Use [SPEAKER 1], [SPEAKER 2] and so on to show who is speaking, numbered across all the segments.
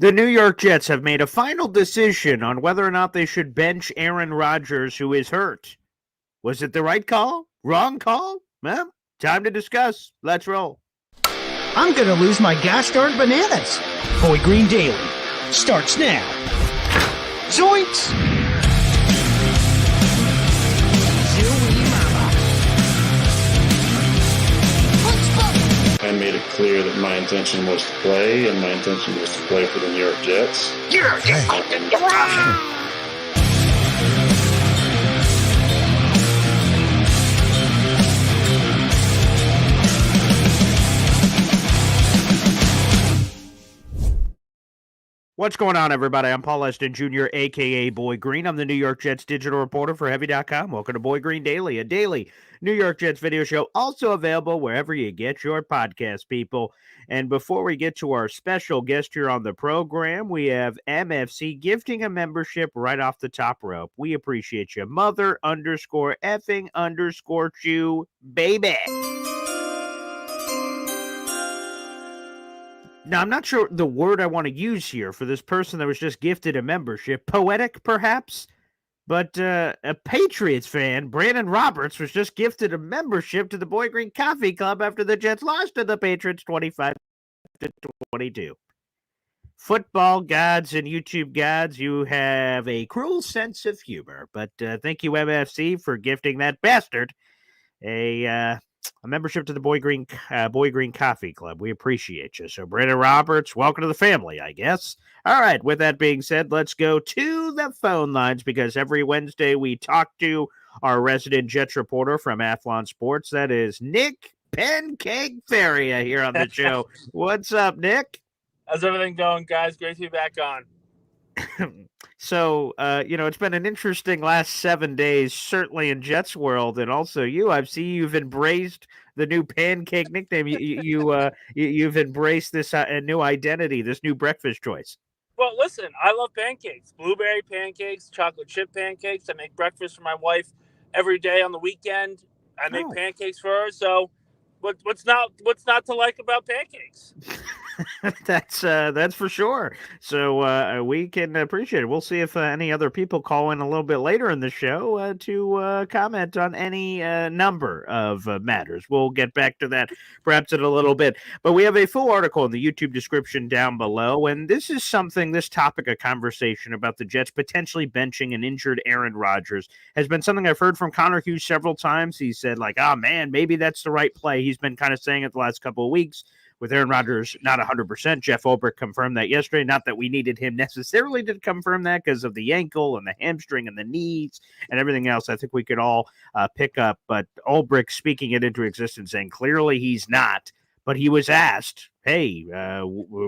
[SPEAKER 1] The New York Jets have made a final decision on whether or not they should bench Aaron Rodgers, who is hurt. Was it the right call? Wrong call? Well, time to discuss. Let's roll.
[SPEAKER 2] I'm gonna lose my gosh darn bananas. Boy Green Daily starts now. Zoinks!
[SPEAKER 3] I made it clear that my intention was to play, and my intention was to play for the New York Jets.
[SPEAKER 2] You're fucking wrong!
[SPEAKER 1] What's going on, everybody? I'm Paul Eston Jr., a.k.a. Boy Green. I'm the New York Jets digital reporter for Heavy.com. Welcome to Boy Green Daily, a daily New York Jets video show, also available wherever you get your podcast, people. And before we get to our special guest here on the program, we have MFC gifting a membership right off the top rope. We appreciate you. Mother_effing_chew, baby. Now, I'm not sure the word I want to use here for this person that was just gifted a membership. Poetic, perhaps? But a Patriots fan, Brandon Roberts, was just gifted a membership to the Boy Green Coffee Club after the Jets lost to the Patriots 25-22. Football gods and YouTube gods, you have a cruel sense of humor. But thank you, MFC, for gifting that bastard a membership to the Boy Green Coffee Club. We appreciate you. So, Brandon Roberts, welcome to the family, I guess. All right, with that being said, let's go to the phone lines because every Wednesday we talk to our resident Jets reporter from Athlon Sports. That is Nick Pancake Feria here on the show. What's up, Nick?
[SPEAKER 4] How's everything going, guys? Great to be back on.
[SPEAKER 1] So, it's been an interesting last 7 days, certainly in Jets world, and also you. I see you've embraced the new pancake nickname. You've embraced this new identity, this new breakfast choice.
[SPEAKER 4] Well, listen, I love pancakes, blueberry pancakes, chocolate chip pancakes. I make breakfast for my wife every day on the weekend. I make pancakes for her. So, what's not to like about pancakes?
[SPEAKER 1] That's for sure. So we can appreciate it. We'll see if any other people call in a little bit later in the show to comment on any number of matters. We'll get back to that perhaps in a little bit. But we have a full article in the YouTube description down below, and this topic of conversation about the Jets potentially benching an injured Aaron Rodgers has been something I've heard from Connor Hughes several times. He said, man, maybe that's the right play. He's been kind of saying it the last couple of weeks. With Aaron Rodgers not 100%, Jeff Ulbrich confirmed that yesterday. Not that we needed him necessarily to confirm that because of the ankle and the hamstring and the knees and everything else. I think we could all pick up. But Ulbrich speaking it into existence, saying clearly he's not. But he was asked, hey,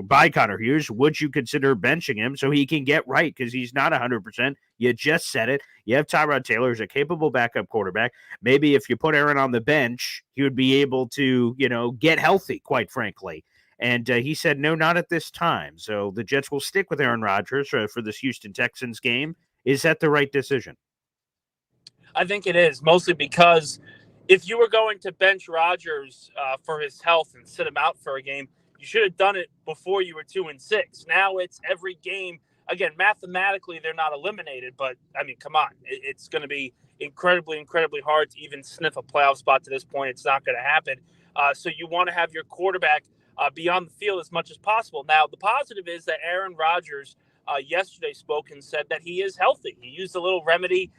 [SPEAKER 1] by Connor Hughes, would you consider benching him so he can get right? Because he's not 100%. You just said it. You have Tyrod Taylor as a capable backup quarterback. Maybe if you put Aaron on the bench, he would be able to, get healthy, quite frankly. And he said, no, not at this time. So the Jets will stick with Aaron Rodgers for this Houston Texans game. Is that the right decision?
[SPEAKER 4] I think it is, mostly because if you were going to bench Rodgers for his health and sit him out for a game, you should have done it before you were 2-6. Now it's every game. Again, mathematically, they're not eliminated, but, come on. It's going to be incredibly, incredibly hard to even sniff a playoff spot to this point. It's not going to happen. So you want to have your quarterback be on the field as much as possible. Now, the positive is that Aaron Rodgers yesterday spoke and said that he is healthy. He used a little remedy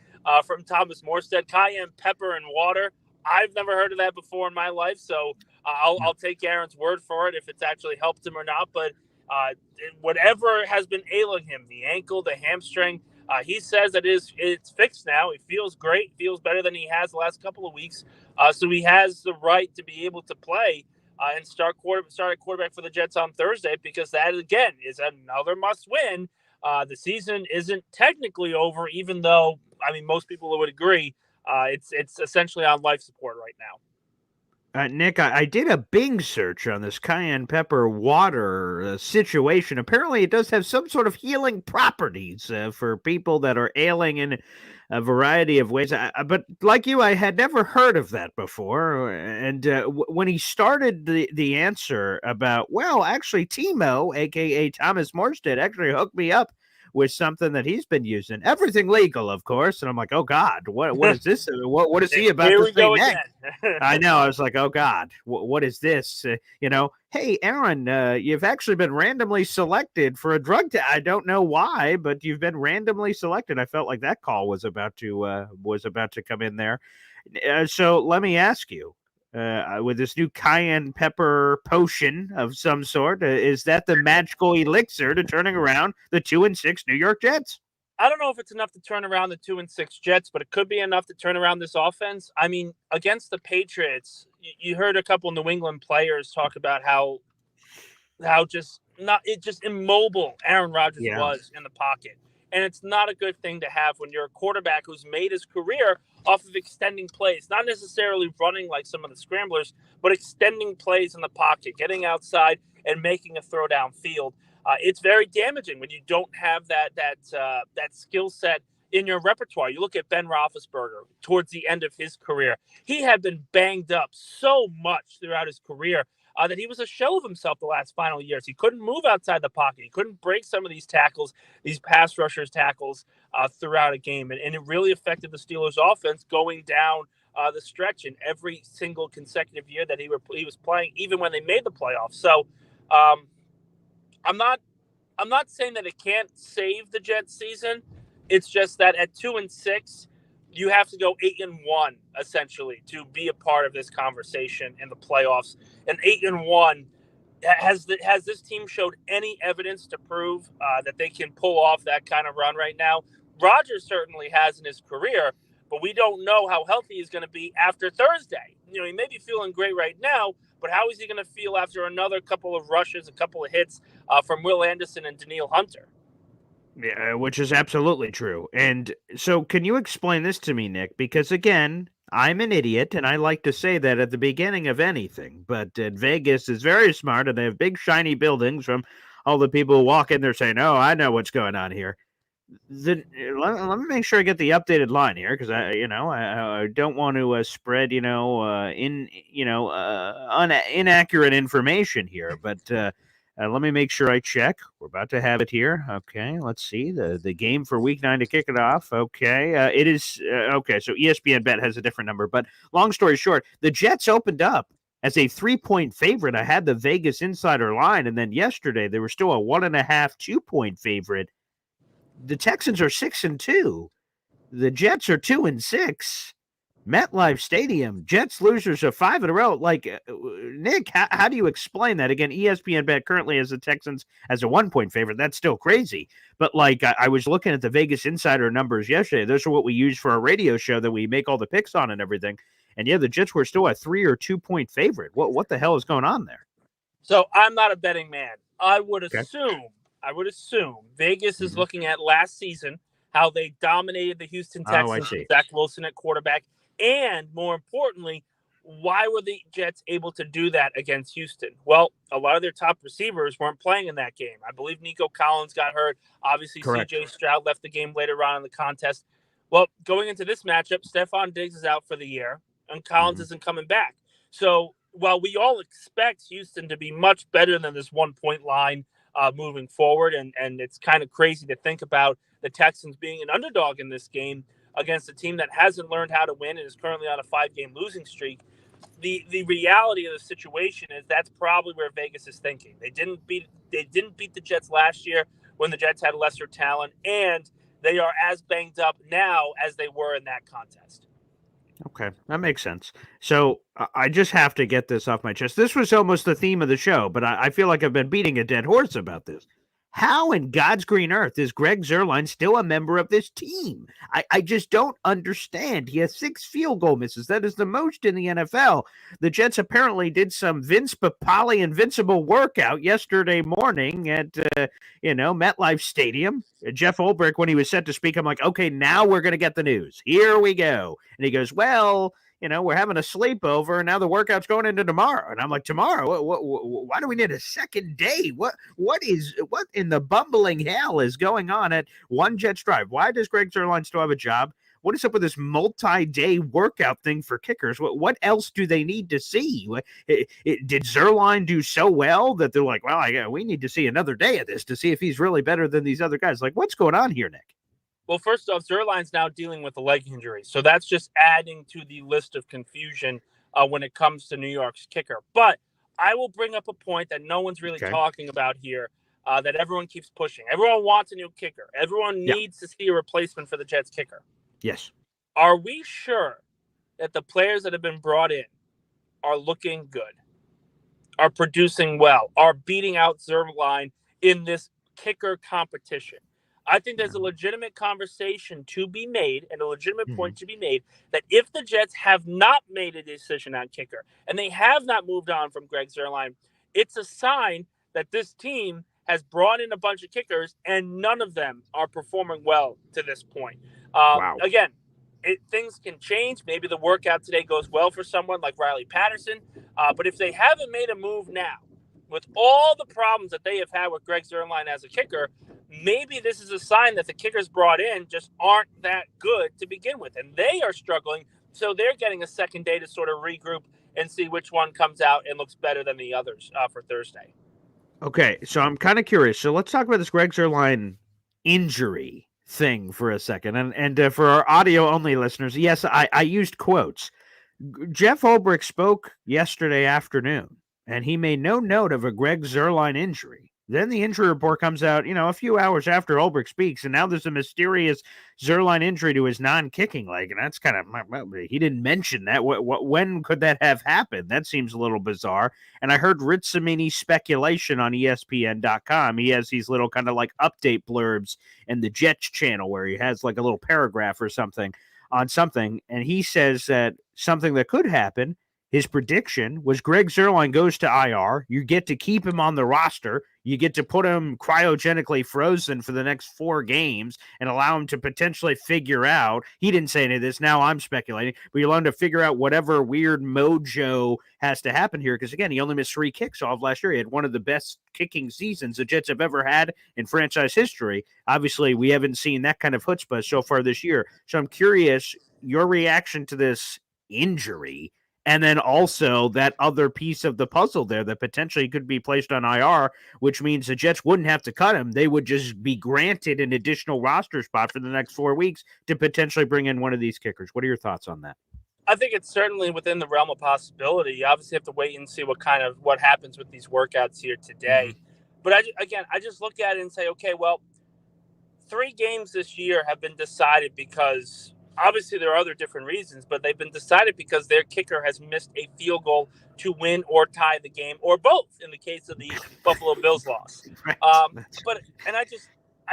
[SPEAKER 4] from Thomas Morstead, cayenne pepper and water. I've never heard of that before in my life, so I'll take Aaron's word for it if it's actually helped him or not. But whatever has been ailing him, the ankle, the hamstring, he says that it's fixed now. He feels great, feels better than he has the last couple of weeks. So he has the right to be able to play and start a quarterback for the Jets on Thursday, because that, again, is another must-win. The season isn't technically over, even though, most people would agree. It's essentially on life support right now.
[SPEAKER 1] Nick, I did a Bing search on this cayenne pepper water situation. Apparently, it does have some sort of healing properties for people that are ailing. And a variety of ways. But like you, I had never heard of that before. And when he started the answer about, well, actually, Timo, aka Thomas Morstead, actually hooked me up with something that he's been using. Everything legal, of course. And I'm like, oh God, what is this? What is he about
[SPEAKER 4] Here
[SPEAKER 1] to
[SPEAKER 4] we
[SPEAKER 1] say
[SPEAKER 4] go
[SPEAKER 1] next?
[SPEAKER 4] again.
[SPEAKER 1] I know. I was like, oh God, what is this? Hey, Aaron, you've actually been randomly selected for a drug test. I don't know why, but you've been randomly selected. I felt like that call was about to come in there. So let me ask you, with this new cayenne pepper potion of some sort, is that the magical elixir to turning around the 2-6 New York Jets?
[SPEAKER 4] I don't know if it's enough to turn around the 2-6 Jets, but it could be enough to turn around this offense. I mean, against the Patriots, you heard a couple New England players talk about how just immobile Aaron Rodgers
[SPEAKER 1] Yeah.
[SPEAKER 4] was in the pocket. And it's not a good thing to have when you're a quarterback who's made his career off of extending plays, not necessarily running like some of the scramblers, but extending plays in the pocket, getting outside and making a throw downfield. It's very damaging when you don't have that skill set in your repertoire. You look at Ben Roethlisberger towards the end of his career. He had been banged up so much throughout his career that he was a shell of himself the last final years. He couldn't move outside the pocket. He couldn't break some of these tackles, these pass rushers tackles throughout a game. And it really affected the Steelers offense going down the stretch in every single consecutive year that he was playing, even when they made the playoffs. So I'm not saying that it can't save the Jets season. It's just that at 2-6, you have to go 8-1 essentially to be a part of this conversation in the playoffs. And 8-1, has this team showed any evidence to prove that they can pull off that kind of run right now? Rodgers certainly has in his career, but we don't know how healthy he's going to be after Thursday. He may be feeling great right now, but how is he going to feel after another couple of rushes, a couple of hits from Will Anderson and Danielle Hunter?
[SPEAKER 1] Yeah, which is absolutely true. And so, can you explain this to me, Nick? Because again, I'm an idiot, and I like to say that at the beginning of anything. But Vegas is very smart, and they have big, shiny buildings from all the people who walk in there saying, "Oh, I know what's going on here." Let me make sure I get the updated line here, because I don't want to spread inaccurate information here, but. Let me make sure I check. We're about to have it here. Okay, let's see the game for Week 9 to kick it off. Okay, it is okay. So ESPN Bet has a different number, but long story short, the Jets opened up as a 3-point favorite. I had the Vegas Insider line, and then yesterday they were still a 1.5, 2-point favorite. The Texans are 6-2. The Jets are 2-6. MetLife Stadium, Jets losers of 5 in a row. Like, Nick, how do you explain that? Again, ESPN Bet currently has the Texans as a 1-point favorite. That's still crazy. But, like, I was looking at the Vegas Insider numbers yesterday. Those are what we use for our radio show that we make all the picks on and everything. And, yeah, the Jets were still a 3 or 2-point favorite. What the hell is going on there?
[SPEAKER 4] So I'm not a betting man. I would assume Vegas is looking at last season, how they dominated the Houston Texans with Zach Wilson at quarterback. And more importantly, why were the Jets able to do that against Houston? Well, a lot of their top receivers weren't playing in that game. I believe Nico Collins got hurt. Obviously, C.J. Stroud left the game later on in the contest. Well, going into this matchup, Stephon Diggs is out for the year, and Collins isn't coming back. So while we all expect Houston to be much better than this 1-point line moving forward, and it's kind of crazy to think about the Texans being an underdog in this game, against a team that hasn't learned how to win and is currently on a 5-game losing streak. The reality of the situation is that's probably where Vegas is thinking. They didn't beat the Jets last year when the Jets had lesser talent, and they are as banged up now as they were in that contest.
[SPEAKER 1] Okay, that makes sense. So I just have to get this off my chest. This was almost the theme of the show, but I feel like I've been beating a dead horse about this. How in God's green earth is Greg Zuerlein still a member of this team? I just don't understand. He has 6 field goal misses. That is the most in the NFL. The Jets apparently did some Vince Papale invincible workout yesterday morning at, MetLife Stadium. Jeff Ulbrich, when he was set to speak, I'm like, okay, now we're going to get the news. Here we go. And he goes, well, we're having a sleepover, and now the workout's going into tomorrow. And I'm like, tomorrow? Why do we need a second day? What in the bumbling hell is going on at One Jets Drive? Why does Greg Zuerlein still have a job? what is up with this multi-day workout thing for kickers? What else do they need to see? Did Zerline do so well that they're like, well, we need to see another day of this to see if he's really better than these other guys? Like, what's going on here, Nick?
[SPEAKER 4] Well, first off, Zerline's now dealing with a leg injury, so that's just adding to the list of confusion when it comes to New York's kicker. But I will bring up a point that no one's really talking about here, that everyone keeps pushing. Everyone wants a new kicker. Everyone needs to see a replacement for the Jets kicker.
[SPEAKER 1] Yes.
[SPEAKER 4] Are we sure that the players that have been brought in are looking good, are producing well, are beating out Zerline in this kicker competition? I think there's a legitimate conversation to be made and a legitimate point to be made that if the Jets have not made a decision on kicker and they have not moved on from Greg Zerline, it's a sign that this team has brought in a bunch of kickers and none of them are performing well to this point. Again, things can change. Maybe the workout today goes well for someone like Riley Patterson. But if they haven't made a move now, with all the problems that they have had with Greg Zerline as a kicker, maybe this is a sign that the kickers brought in just aren't that good to begin with. And they are struggling, so they're getting a second day to sort of regroup and see which one comes out and looks better than the others for Thursday.
[SPEAKER 1] Okay, so I'm kind of curious. So let's talk about this Greg Zerline injury thing for a second. And for our audio-only listeners, yes, I used quotes. Jeff Ulbrich spoke yesterday afternoon, and he made no note of a Greg Zerline injury. Then the injury report comes out, a few hours after Ulbrich speaks, and now there's a mysterious Zerline injury to his non-kicking leg, and that's kind of, he didn't mention that. When could that have happened? That seems a little bizarre. And I heard Rich Cimini's speculation on ESPN.com. He has these little kind of like update blurbs in the Jets channel where he has like a little paragraph or something on something, and he says that something that could happen, his prediction was Greg Zerline goes to IR. You get to keep him on the roster. You get to put him cryogenically frozen for the next 4 games and allow him to potentially figure out. He didn't say any of this. Now I'm speculating, but you allow him to figure out whatever weird mojo has to happen here. Because again, he only missed 3 kicks off last year. He had one of the best kicking seasons the Jets have ever had in franchise history. Obviously, we haven't seen that kind of chutzpah so far this year. So I'm curious your reaction to this injury. And then also that other piece of the puzzle there that potentially could be placed on IR, which means the Jets wouldn't have to cut him. They would just be granted an additional roster spot for the next 4 weeks to potentially bring in one of these kickers. What are your thoughts on that?
[SPEAKER 4] I think it's certainly within the realm of possibility. You obviously have to wait and see what happens with these workouts here today. But I just look at it and say, okay, well, 3 games this year have been decided because obviously there are other different reasons, but they've been decided because their kicker has missed a field goal to win or tie the game, or both in the case of the Buffalo Bills loss.
[SPEAKER 1] Right.
[SPEAKER 4] I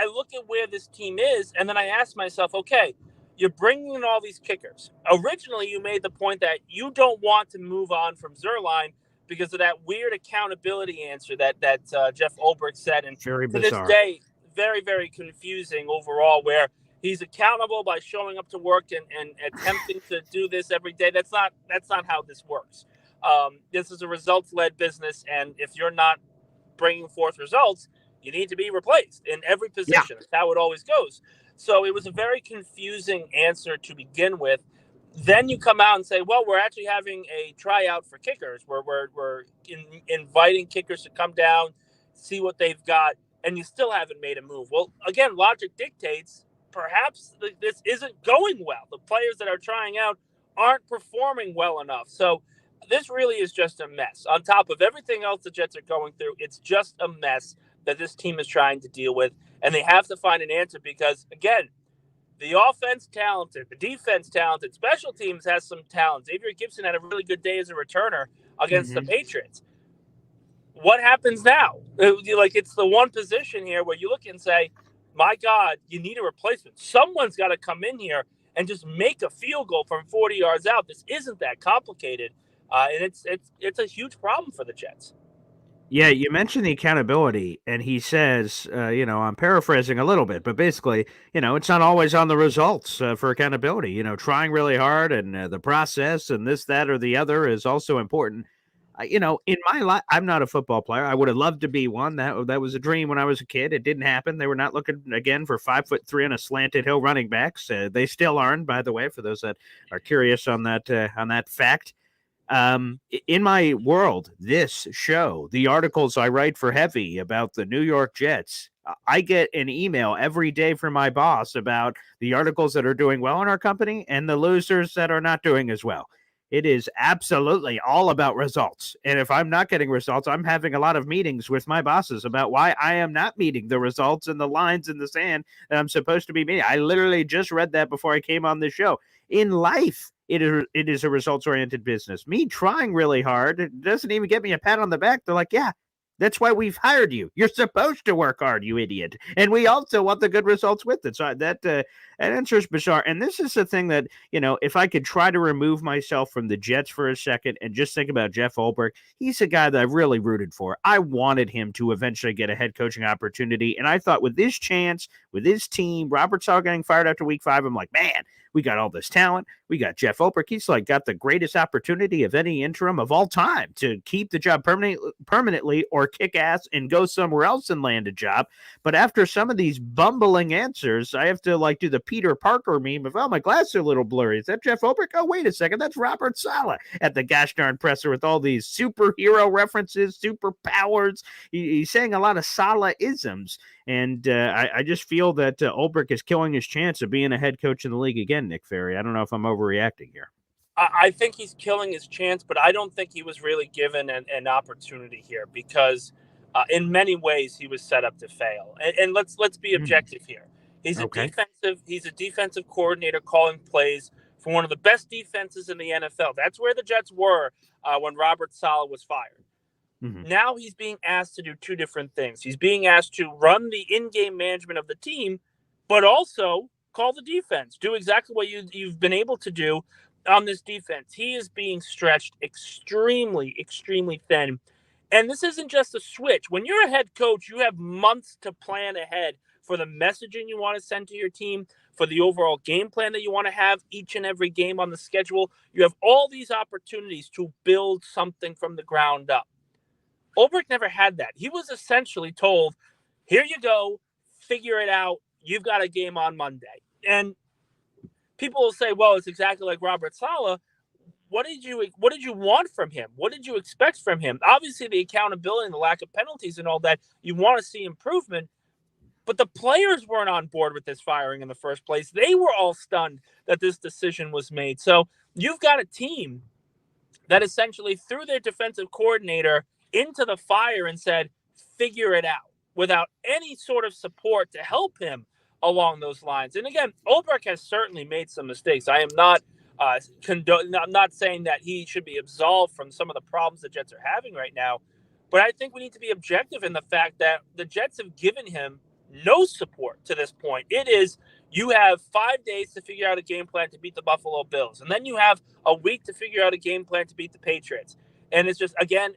[SPEAKER 4] look at where this team is, and then I ask myself, okay, you're bringing in all these kickers. Originally, you made the point that you don't want to move on from Zerline because of that weird accountability answer that Jeff Ulbrich said, and
[SPEAKER 1] very
[SPEAKER 4] to
[SPEAKER 1] bizarre.
[SPEAKER 4] this day, very, very confusing overall, where he's accountable by showing up to work and attempting to do this every day. That's not how this works. This is a results-led business, and if you're not bringing forth results, you need to be replaced in every position. Yeah. That's how it always goes. So it was a very confusing answer to begin with. Then you come out and say, well, we're actually having a tryout for kickers. We're inviting kickers to come down, see what they've got, and you still haven't made a move. Well, again, logic dictates perhaps this isn't going well. The players that are trying out aren't performing well enough. So this really is just a mess. On top of everything else the Jets are going through, it's just a mess that this team is trying to deal with. And they have to find an answer because, again, the offense talented, the defense talented, special teams has some talent. Xavier Gibson had a really good day as a returner against the Patriots. What happens now? It's the one position here where you look and say, my God, you need a replacement. Someone's got to come in here and just make a field goal from 40 yards out. This isn't that complicated, and it's a huge problem for the Jets.
[SPEAKER 1] Yeah, you mentioned the accountability, and he says, I'm paraphrasing a little bit, but basically, it's not always on the results for accountability. Trying really hard and the process and this, that, or the other is also important. in my life, I'm not a football player. I would have loved to be one. That was a dream when I was a kid. It didn't happen. They were not looking again for 5'3" on a slanted hill running backs. They still aren't, by the way, for those that are curious on that fact. In my world, this show, the articles I write for Heavy about the New York Jets, I get an email every day from my boss about the articles that are doing well in our company and the losers that are not doing as well. It is absolutely all about results. And if I'm not getting results, I'm having a lot of meetings with my bosses about why I am not meeting the results and the lines in the sand that I'm supposed to be meeting. I literally just read that before I came on this show. In life, it is a results-oriented business. Me trying really hard, it doesn't even get me a pat on the back. They're like, yeah, that's why we've hired you. You're supposed to work hard, you idiot. And we also want the good results with it. So that answer is bizarre. And this is the thing that, if I could try to remove myself from the Jets for a second and just think about Jeff Ulbrich, he's a guy that I've really rooted for. I wanted him to eventually get a head coaching opportunity. And I thought with this chance, with his team, Robert Saleh getting fired after week 5, I'm like, man, we got all this talent. We got Jeff Ulbrich. He's got the greatest opportunity of any interim of all time to keep the job permanently or kick ass and go somewhere else and land a job. But after some of these bumbling answers, I have to do the Peter Parker meme of, oh, my glasses are a little blurry. Is that Jeff Ulbrich? Oh, wait a second. That's Robert Saleh at the gosh darn presser with all these superhero references, superpowers. He's saying a lot of Saleh-isms. And I just feel that Ulbrich is killing his chance of being a head coach in the league again, Nick Ferry. I don't know if I'm overreacting here.
[SPEAKER 4] I think he's killing his chance, but I don't think he was really given an opportunity here because in many ways he was set up to fail. And let's be objective here. He's a defensive coordinator calling plays for one of the best defenses in the NFL. That's where the Jets were when Robert Saleh was fired. Mm-hmm. Now he's being asked to do two different things. He's being asked to run the in-game management of the team, but also call the defense. Do exactly what you've been able to do on this defense. He is being stretched extremely, extremely thin. And this isn't just a switch. When you're a head coach, you have months to plan ahead for the messaging you want to send to your team, for the overall game plan that you want to have each and every game on the schedule. You have all these opportunities to build something from the ground up. Ulbrich never had that. He was essentially told, here you go, figure it out. You've got a game on Monday. And people will say, well, it's exactly like Robert Saleh. What did you want from him? What did you expect from him? Obviously, the accountability and the lack of penalties and all that, you want to see improvement. But the players weren't on board with this firing in the first place. They were all stunned that this decision was made. So you've got a team that essentially threw their defensive coordinator into the fire and said, figure it out, without any sort of support to help him along those lines. And again, Ulbrich has certainly made some mistakes. I am not I'm not saying that he should be absolved from some of the problems the Jets are having right now, but I think we need to be objective in the fact that the Jets have given him no support to this point. It is, you have 5 days to figure out a game plan to beat the Buffalo Bills, and then you have a week to figure out a game plan to beat the Patriots. And it's just again.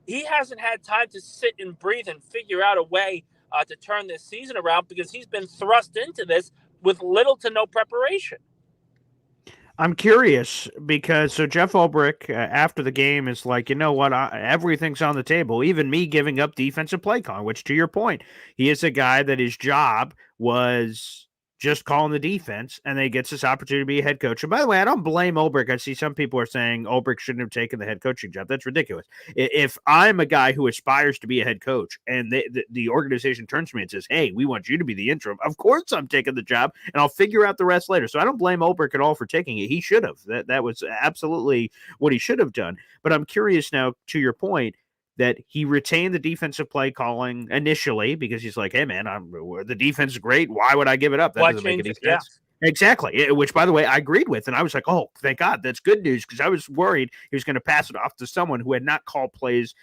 [SPEAKER 4] He hasn't had time to sit and breathe and figure out a way to turn this season around because he's been thrust into this with little to no preparation.
[SPEAKER 1] I'm curious because Jeff Ulbrich after the game is like, you know what, everything's on the table, even me giving up defensive play calling, which to your point, he is a guy that his job was just calling the defense, and then he gets this opportunity to be a head coach. And by the way, I don't blame Ulbrich. I see some people are saying Ulbrich shouldn't have taken the head coaching job. That's ridiculous. If I'm a guy who aspires to be a head coach and the organization turns to me and says, hey, we want you to be the interim, of course I'm taking the job, and I'll figure out the rest later. So I don't blame Ulbrich at all for taking it. He should have. That was absolutely what he should have done. But I'm curious now, to your point, that he retained the defensive play calling initially because he's like, hey, man, the defense is great. Why would I give it up? That doesn't make any sense. Yeah. Exactly. Which, by the way, I agreed with. And I was like, oh, thank God. That's good news because I was worried he was going to pass it off to someone who had not called plays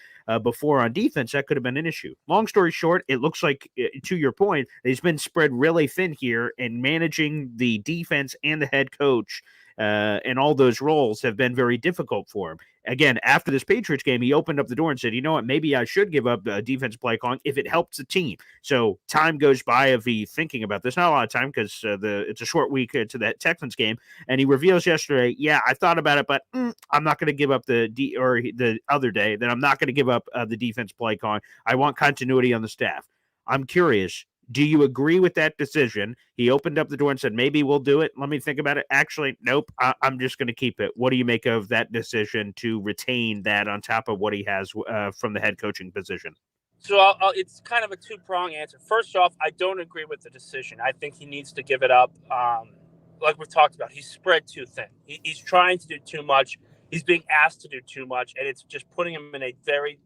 [SPEAKER 1] before on defense. That could have been an issue. Long story short, it looks like, to your point, he's been spread really thin here in managing the defense and the head coach and all those roles have been very difficult for him. Again, after this Patriots game, he opened up the door and said, you know what, maybe I should give up defense play calling if it helps the team. So time goes by of he thinking about this. Not a lot of time because it's a short week to that Texans game. And he reveals yesterday, yeah, I thought about it, but I'm not going to give up the other day that I'm not going to give up the defense play calling. I want continuity on the staff. I'm curious. Do you agree with that decision? He opened up the door and said, maybe we'll do it. Let me think about it. Actually, nope. I'm just going to keep it. What do you make of that decision to retain that on top of what he has from the head coaching position?
[SPEAKER 4] So it's kind of a two-pronged answer. First off, I don't agree with the decision. I think he needs to give it up. Like we've talked about, he's spread too thin. He's trying to do too much. He's being asked to do too much, and it's just putting him in a very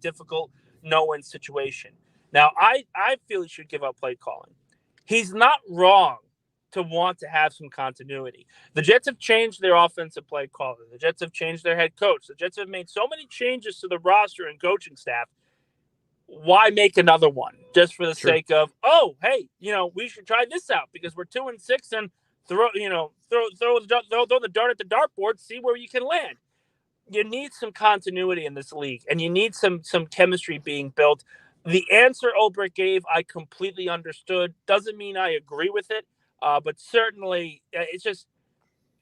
[SPEAKER 4] difficult no-win situation. Now, I feel he should give up play calling. He's not wrong to want to have some continuity. The Jets have changed their offensive play caller. The Jets have changed their head coach. The Jets have made so many changes to the roster and coaching staff. Why make another one just for the sake of, oh, hey, we should try this out because we're 2-6 and throw the dart at the dartboard, see where you can land. You need some continuity in this league, and you need some chemistry being built. The answer Ulbrich gave, I completely understood. Doesn't mean I agree with it, but certainly it's just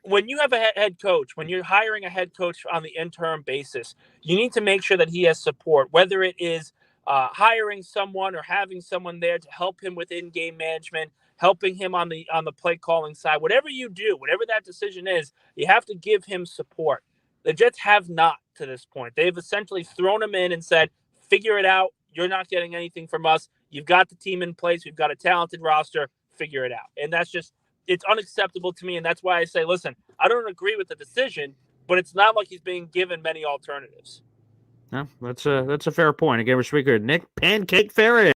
[SPEAKER 4] when you have a head coach, when you're hiring a head coach on the interim basis, you need to make sure that he has support, whether it is hiring someone or having someone there to help him with in-game management, helping him on the play calling side. Whatever you do, whatever that decision is, you have to give him support. The Jets have not to this point. They've essentially thrown him in and said, figure it out. You're not getting anything from us. You've got the team in place. We've got a talented roster. Figure it out. And that's just, it's unacceptable to me. And that's why I say, listen, I don't agree with the decision, but it's not like he's being given many alternatives.
[SPEAKER 1] No, that's a fair point. Again, we're speaking with Nick Pancake Ferry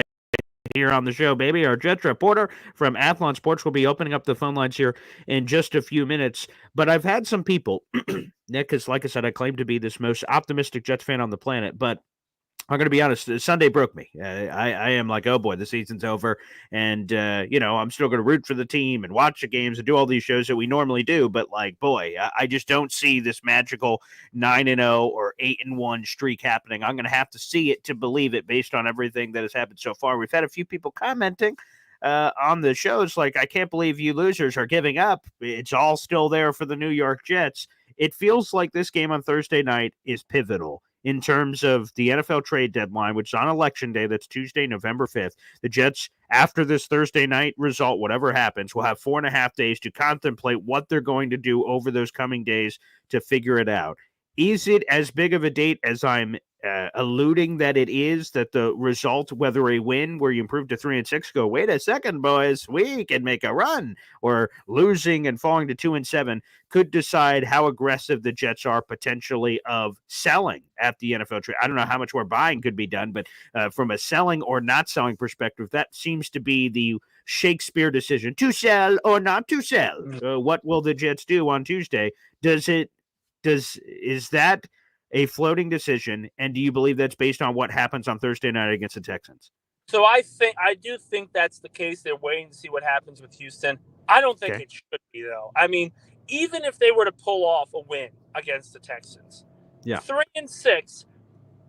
[SPEAKER 1] here on the show, baby. Our Jets reporter from Athlon Sports will be opening up the phone lines here in just a few minutes. But I've had some people, Nick, is like I said, I claim to be this most optimistic Jets fan on the planet, but I'm going to be honest, Sunday broke me. I am like, oh boy, the season's over. And, I'm still going to root for the team and watch the games and do all these shows that we normally do. But like, boy, I just don't see this magical 9-0 or 8-1 streak happening. I'm going to have to see it to believe it based on everything that has happened so far. We've had a few people commenting on the shows like, I can't believe you losers are giving up. It's all still there for the New York Jets. It feels like this game on Thursday night is pivotal in terms of the NFL trade deadline, which is on Election Day. That's Tuesday, November 5th. The Jets, after this Thursday night result, whatever happens, will have 4.5 days to contemplate what they're going to do over those coming days to figure it out. Is it as big of a date as I'm alluding that it is, that the result, whether a win where you improve to 3-6, go, wait a second, boys, we can make a run, or losing and falling to 2-7 could decide how aggressive the Jets are potentially of selling at the NFL trade? I don't know how much more buying could be done, but from a selling or not selling perspective, that seems to be the Shakespeare decision, to sell or not to sell. What will the Jets do on Tuesday? Is that a floating decision, and do you believe that's based on what happens on Thursday night against the Texans?
[SPEAKER 4] So I do think that's the case. They're waiting to see what happens with Houston. I don't think it should be, though. I mean, even if they were to pull off a win against the Texans, 3-6,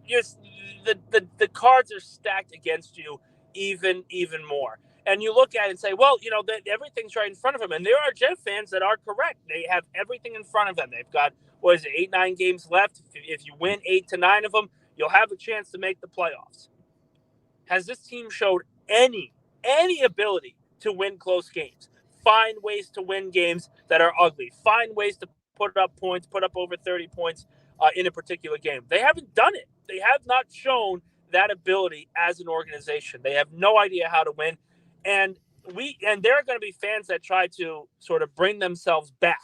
[SPEAKER 4] the cards are stacked against you even more. And you look at it and say, well, everything's right in front of them. And there are Jet fans that are correct. They have everything in front of them. They've got, 8-9 games left. If you win 8 to 9 of them, you'll have a chance to make the playoffs. Has this team showed any ability to win close games? Find ways to win games that are ugly. Find ways to put up points, put up over 30 points in a particular game. They haven't done it. They have not shown that ability as an organization. They have no idea how to win. And there are going to be fans that try to sort of bring themselves back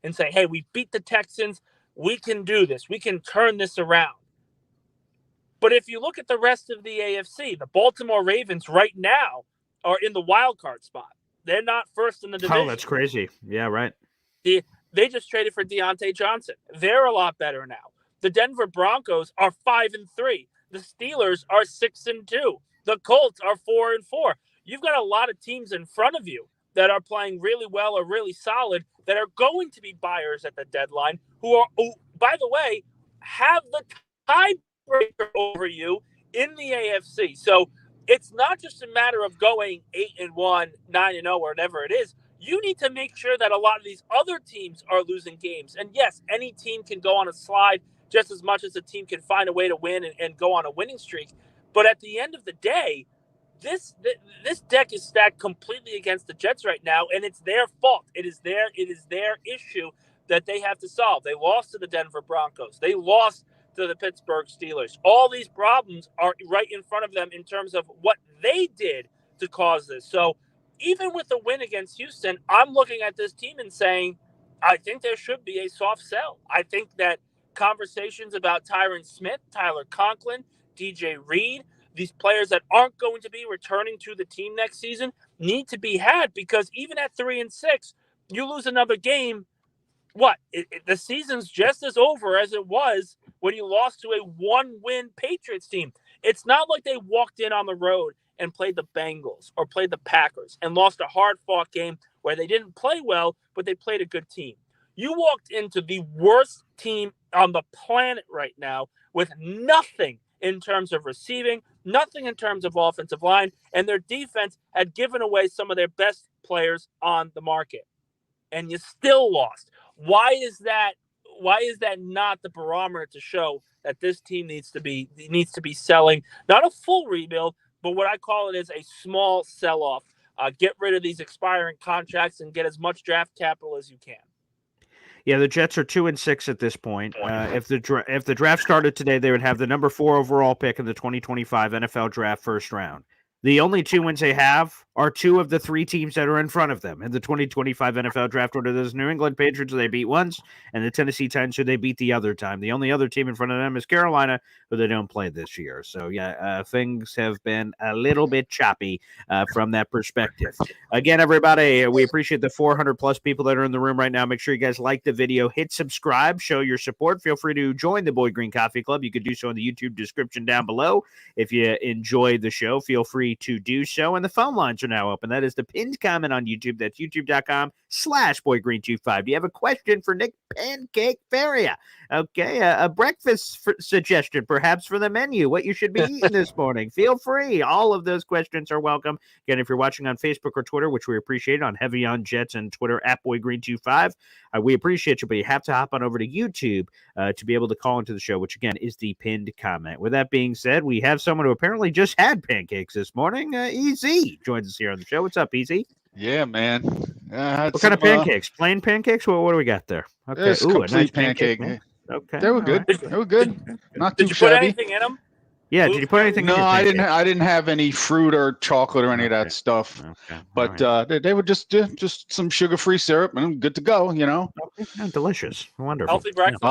[SPEAKER 4] and say, hey, we beat the Texans. We can do this. We can turn this around. But if you look at the rest of the AFC, the Baltimore Ravens right now are in the wild card spot. They're not first in the division.
[SPEAKER 1] Oh, that's crazy. Yeah, right.
[SPEAKER 4] They just traded for Deontay Johnson. They're a lot better now. The Denver Broncos are 5-3. The Steelers are 6-2. The Colts are 4-4. You've got a lot of teams in front of you that are playing really well or really solid that are going to be buyers at the deadline who, by the way, have the tiebreaker over you in the AFC. So it's not just a matter of going 8-1, 9-0, or whatever it is. You need to make sure that a lot of these other teams are losing games. And yes, any team can go on a slide just as much as a team can find a way to win and go on a winning streak. But at the end of the day, this deck is stacked completely against the Jets right now, and it's their fault. It is their issue that they have to solve. They lost to the Denver Broncos. They lost to the Pittsburgh Steelers. All these problems are right in front of them in terms of what they did to cause this. So even with the win against Houston, I'm looking at this team and saying, I think there should be a soft sell. I think that conversations about Tyron Smith, Tyler Conklin, DJ Reed, these players that aren't going to be returning to the team next season need to be had, because even at 3-6, you lose another game. The season's just as over as it was when you lost to a one-win Patriots team. It's not like they walked in on the road and played the Bengals or played the Packers and lost a hard-fought game where they didn't play well, but they played a good team. You walked into the worst team on the planet right now with nothing in terms of receiving, nothing in terms of offensive line, and their defense had given away some of their best players on the market. And you still lost. Why is that not the barometer to show that this team needs to be selling, not a full rebuild, but what I call it is a small sell-off. Get rid of these expiring contracts and get as much draft capital as you can.
[SPEAKER 1] Yeah, the Jets are 2-6 at this point. If the draft started today, they would have the number 4 overall pick in the 2025 NFL Draft first round. The only 2 wins they have are 2 of the 3 teams that are in front of them in the 2025 NFL Draft order. Those New England Patriots, who they beat once, and the Tennessee Titans, who they beat the other time. The only other team in front of them is Carolina, who they don't play this year. So, things have been a little bit choppy from that perspective. Again, everybody, we appreciate the 400-plus people that are in the room right now. Make sure you guys like the video, hit subscribe, show your support. Feel free to join the Boyd Green Coffee Club. You can do so in the YouTube description down below. If you enjoyed the show, feel free to do so. And the phone lines are now open. That is the pinned comment on YouTube. That's youtube.com/BoydGreen25. Do you have a question for Nick Pancake Faria? Okay, a breakfast suggestion, perhaps, for the menu, what you should be eating this morning. Feel free. All of those questions are welcome. Again, if you're watching on Facebook or Twitter, which we appreciate, on Heavy on Jets and Twitter @BoydGreen25, we appreciate you, but you have to hop on over to YouTube to be able to call into the show, which, again, is the pinned comment. With that being said, we have someone who apparently just had pancakes this morning. EZ joins us here on the show. What's up, EZ?
[SPEAKER 5] Yeah, man.
[SPEAKER 1] What kind of pancakes? Plain pancakes? What do we got there?
[SPEAKER 5] Okay. Ooh, a nice pancake.
[SPEAKER 1] Okay.
[SPEAKER 5] They were good.
[SPEAKER 1] Right.
[SPEAKER 5] They were good. Not too
[SPEAKER 4] Did you
[SPEAKER 5] shabby.
[SPEAKER 4] put anything in them?
[SPEAKER 1] Yeah, did you put anything in
[SPEAKER 5] No,
[SPEAKER 1] your
[SPEAKER 5] I
[SPEAKER 1] pancakes?
[SPEAKER 5] didn't have any fruit or chocolate or any of that stuff.
[SPEAKER 1] Okay.
[SPEAKER 5] But
[SPEAKER 1] right.
[SPEAKER 5] they were just some sugar-free syrup and good to go, you know.
[SPEAKER 1] Okay. Yeah, delicious. Wonderful.
[SPEAKER 4] Healthy breakfast.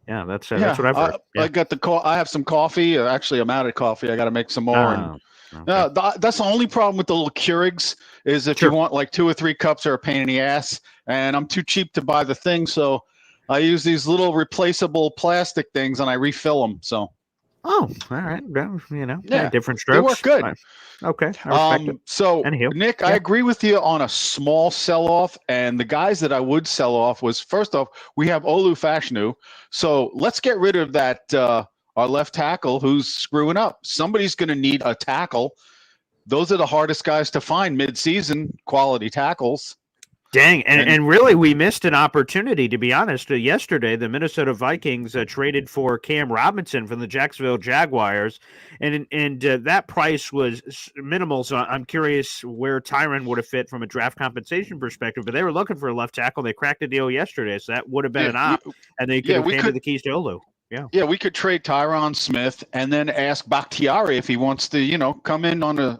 [SPEAKER 1] Yeah, that's what I've heard.
[SPEAKER 5] I got I have some coffee. Actually, I'm out of coffee. I got to make some more.
[SPEAKER 1] Okay.
[SPEAKER 5] That's the only problem with the little Keurigs is if you want like 2 or 3 cups are a pain in the ass, and I'm too cheap to buy the thing, so I use these little replaceable plastic things and I refill them. So.
[SPEAKER 1] Oh, all right. Well, different strokes.
[SPEAKER 5] They work good.
[SPEAKER 1] Right. Okay. I respect it.
[SPEAKER 5] So,
[SPEAKER 1] Anywho,
[SPEAKER 5] Nick, I agree with you on a small sell-off, and the guys that I would sell off was, first off, we have Olu Fashanu. So let's get rid of that, our left tackle who's screwing up. Somebody's going to need a tackle. Those are the hardest guys to find mid-season, quality tackles.
[SPEAKER 1] Dang, and really, we missed an opportunity, to be honest. Yesterday, the Minnesota Vikings traded for Cam Robinson from the Jacksonville Jaguars, and that price was minimal, so I'm curious where Tyron would have fit from a draft compensation perspective, but they were looking for a left tackle. They cracked the deal yesterday, so that would have been an op, and they could have handed the keys to Olu. Yeah, we
[SPEAKER 5] could trade Tyron Smith and then ask Bakhtiari if he wants to, come in on a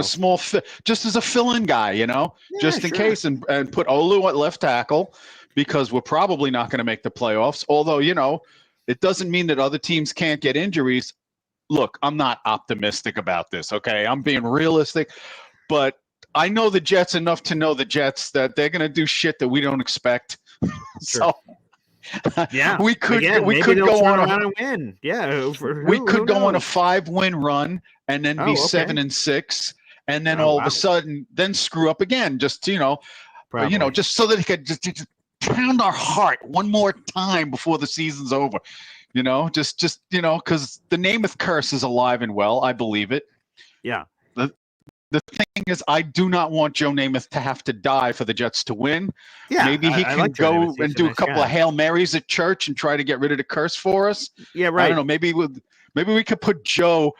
[SPEAKER 5] small just as a fill-in guy, just in case, and put Olu at left tackle, because we're probably not going to make the playoffs. Although, it doesn't mean that other teams can't get injuries. Look, I'm not optimistic about this. Okay, I'm being realistic, but I know the Jets enough to know the Jets that they're going to do shit that we don't expect. So.
[SPEAKER 1] Yeah,
[SPEAKER 5] we could go on a win.
[SPEAKER 1] Yeah,
[SPEAKER 5] we could go on a 5-win run and then be 7-6, and then all of a sudden, then screw up again, just just so that he could just pound our heart one more time before the season's over. Just because the Namath curse is alive and well. I believe it.
[SPEAKER 1] Yeah.
[SPEAKER 5] The thing is, I do not want Joe Namath to have to die for the Jets to win.
[SPEAKER 1] Yeah,
[SPEAKER 5] maybe he can go and do a couple of Hail Marys at church and try to get rid of the curse for us.
[SPEAKER 1] Yeah, right.
[SPEAKER 5] I don't know. Maybe we could put Joe.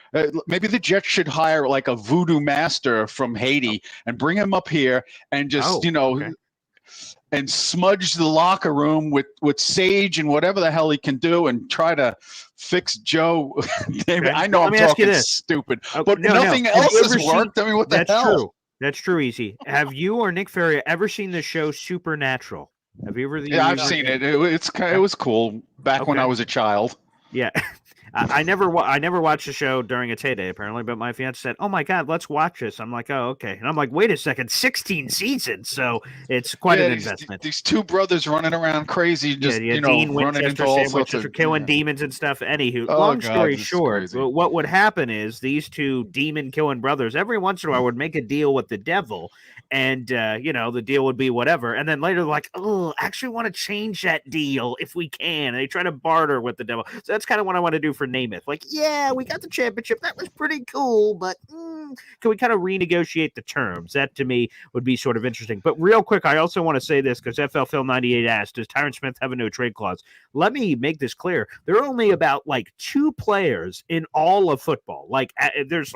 [SPEAKER 5] Maybe the Jets should hire like a voodoo master from Haiti and bring him up here and just and smudge the locker room with sage and whatever the hell he can do and try to fix Joe. I know I'm talking stupid, but nothing else has worked. I mean, what the hell?
[SPEAKER 1] That's true. That's true, Easy. Have you or Nick Ferrier ever seen the show Supernatural? Have you ever?
[SPEAKER 5] Yeah, I've seen it. It was cool back when I was a child.
[SPEAKER 1] Yeah. I never watched the show during its heyday, apparently, but my fiance said, "Oh my God, let's watch this." I'm like, "Oh, okay." And I'm like, "Wait a second, 16 seasons, so it's quite an investment."
[SPEAKER 5] These two brothers running around crazy, just
[SPEAKER 1] Dean
[SPEAKER 5] running into all sorts of
[SPEAKER 1] killing demons and stuff. Anywho, long story short, what would happen is these two demon killing brothers every once in a while would make a deal with the devil. And, the deal would be whatever. And then later, like, oh, actually want to change that deal if we can. And they try to barter with the devil. So that's kind of what I want to do for Namath. Like, yeah, we got the championship. That was pretty cool. But can we kind of renegotiate the terms? That, to me, would be sort of interesting. But real quick, I also want to say this because FL Phil 98 asked, does Tyron Smith have a no trade clause? Let me make this clear. There are only about, 2 players in all of football. There's,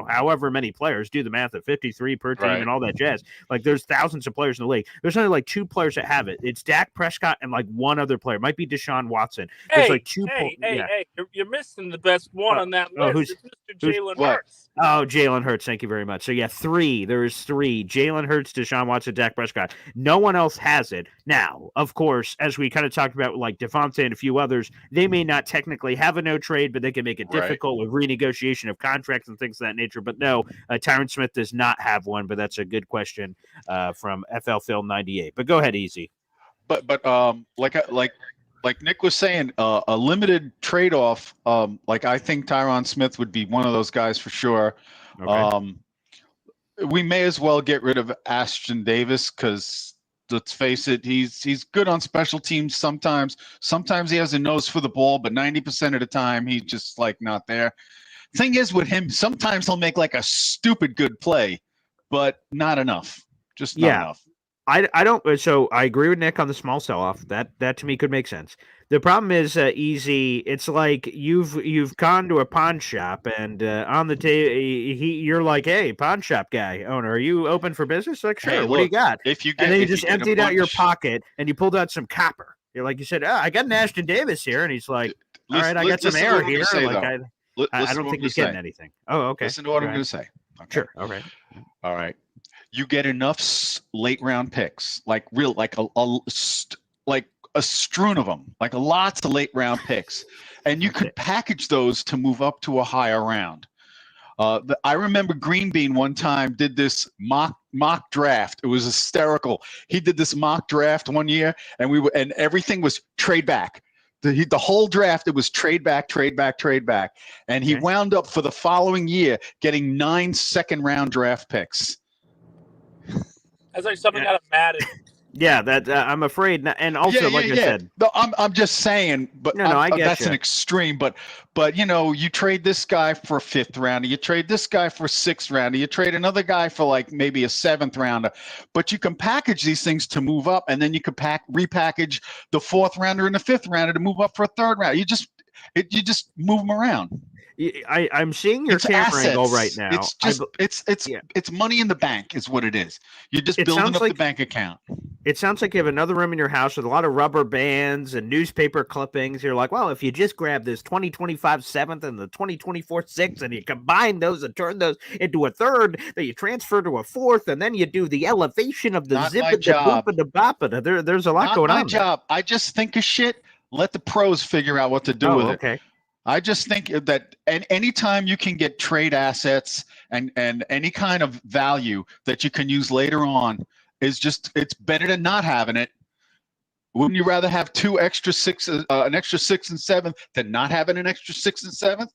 [SPEAKER 1] however many players, do the math at 53 per team and all that jazz. There's thousands of players in the league. There's only 2 players that have it. It's Dak Prescott and one other player. It might be Deshaun Watson. There's
[SPEAKER 4] Hey, you're missing the best one on that list. It's Mr. Jalen Hurts.
[SPEAKER 1] Oh, Jalen Hurts. Thank you very much. So 3. There's 3. Jalen Hurts, Deshaun Watson, Dak Prescott. No one else has it. Now, of course, as we kind of talked about Devontae and a few others, they may not technically have a no trade, but they can make it difficult with renegotiation of contracts and things of that nature. But no, Tyron Smith does not have one, but that's a good question from FL Phil 98. But go ahead, Easy.
[SPEAKER 5] But like Nick was saying, a limited trade-off. I think Tyron Smith would be one of those guys for sure. Okay. We may as well get rid of Ashton Davis because let's face it, he's good on special teams sometimes. Sometimes he has a nose for the ball, but 90% of the time he's just not there. Thing is with him, sometimes he'll make a stupid good play, but not enough. Just not enough.
[SPEAKER 1] I don't. So I agree with Nick on the small sell-off. That to me could make sense. The problem is Easy. It's like you've gone to a pawn shop and on the table you're like, hey, pawn shop guy owner, are you open for business? Like, sure. Hey, what do you got? And then you just emptied out your pocket and you pulled out some copper. You're like, you said, I got an Ashton Davis here, and he's like, all right, I got some air here. I don't think he's getting anything. Oh, okay.
[SPEAKER 5] Listen to what I'm going to say. Okay.
[SPEAKER 1] Sure. Okay.
[SPEAKER 5] All right. You get enough late round picks, a strewn of them, lots of late round picks, and you could package those to move up to a higher round. I remember Green Bean one time did this mock draft. It was hysterical. He did this mock draft one year, and everything was trade back. The whole draft, it was trade back, and he wound up for the following year getting 9 second-round draft picks.
[SPEAKER 4] That's like something out of Madden.
[SPEAKER 1] Yeah, that I'm afraid, and also I said,
[SPEAKER 5] no, I'm just saying, but
[SPEAKER 1] I get
[SPEAKER 5] that's an extreme. But you trade this guy for a 5th rounder, you trade this guy for a 6th rounder, you trade another guy for maybe a 7th rounder. But you can package these things to move up, and then you can repackage the 4th rounder and the 5th rounder to move up for a 3rd round. You just move them around.
[SPEAKER 1] I'm seeing your camera angle right now.
[SPEAKER 5] It's just it's money in the bank is what it is. You're just building up the bank account.
[SPEAKER 1] It sounds like you have another room in your house with a lot of rubber bands and newspaper clippings. You're like, well, if you just grab this 2025 7th and the 2024 6th and you combine those and turn those into a 3rd, then you transfer to a 4th, and then you do the elevation of the zip and the boop and the bop. There's a lot going on.
[SPEAKER 5] Not my job. I just think of shit. Let the pros figure out what to do with it. I just think that anytime you can get trade assets and any kind of value that you can use later on it's better than not having it. Wouldn't you rather have 2 extra 6, an extra 6th and 7th than not having an extra 6th and 7th?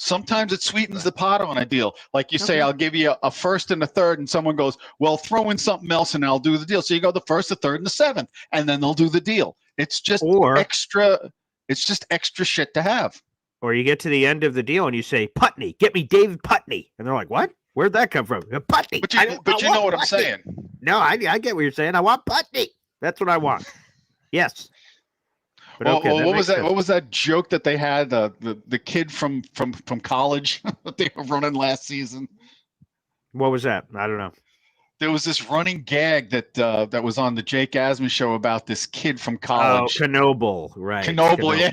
[SPEAKER 5] Sometimes it sweetens the pot on a deal. Like you say, I'll give you a first and a third, and someone goes, well, throw in something else and I'll do the deal. So you go the first, the third, and the seventh, and then they'll do the deal. It's just extra shit to have.
[SPEAKER 1] Or you get to the end of the deal and you say, Putney, get me David Putney. And they're like, what? Where'd that come from? Putney.
[SPEAKER 5] But you know what I'm saying.
[SPEAKER 1] No, I get what you're saying. I want Putney. That's what I want. Yes. But
[SPEAKER 5] well, what was that? What was that joke that they had? The kid from college that they were running last season.
[SPEAKER 1] What was that? I don't know.
[SPEAKER 5] There was this running gag that was on the Jake Asman show about this kid from college.
[SPEAKER 1] Oh, Knoebel, right?
[SPEAKER 5] Knoebel, yeah.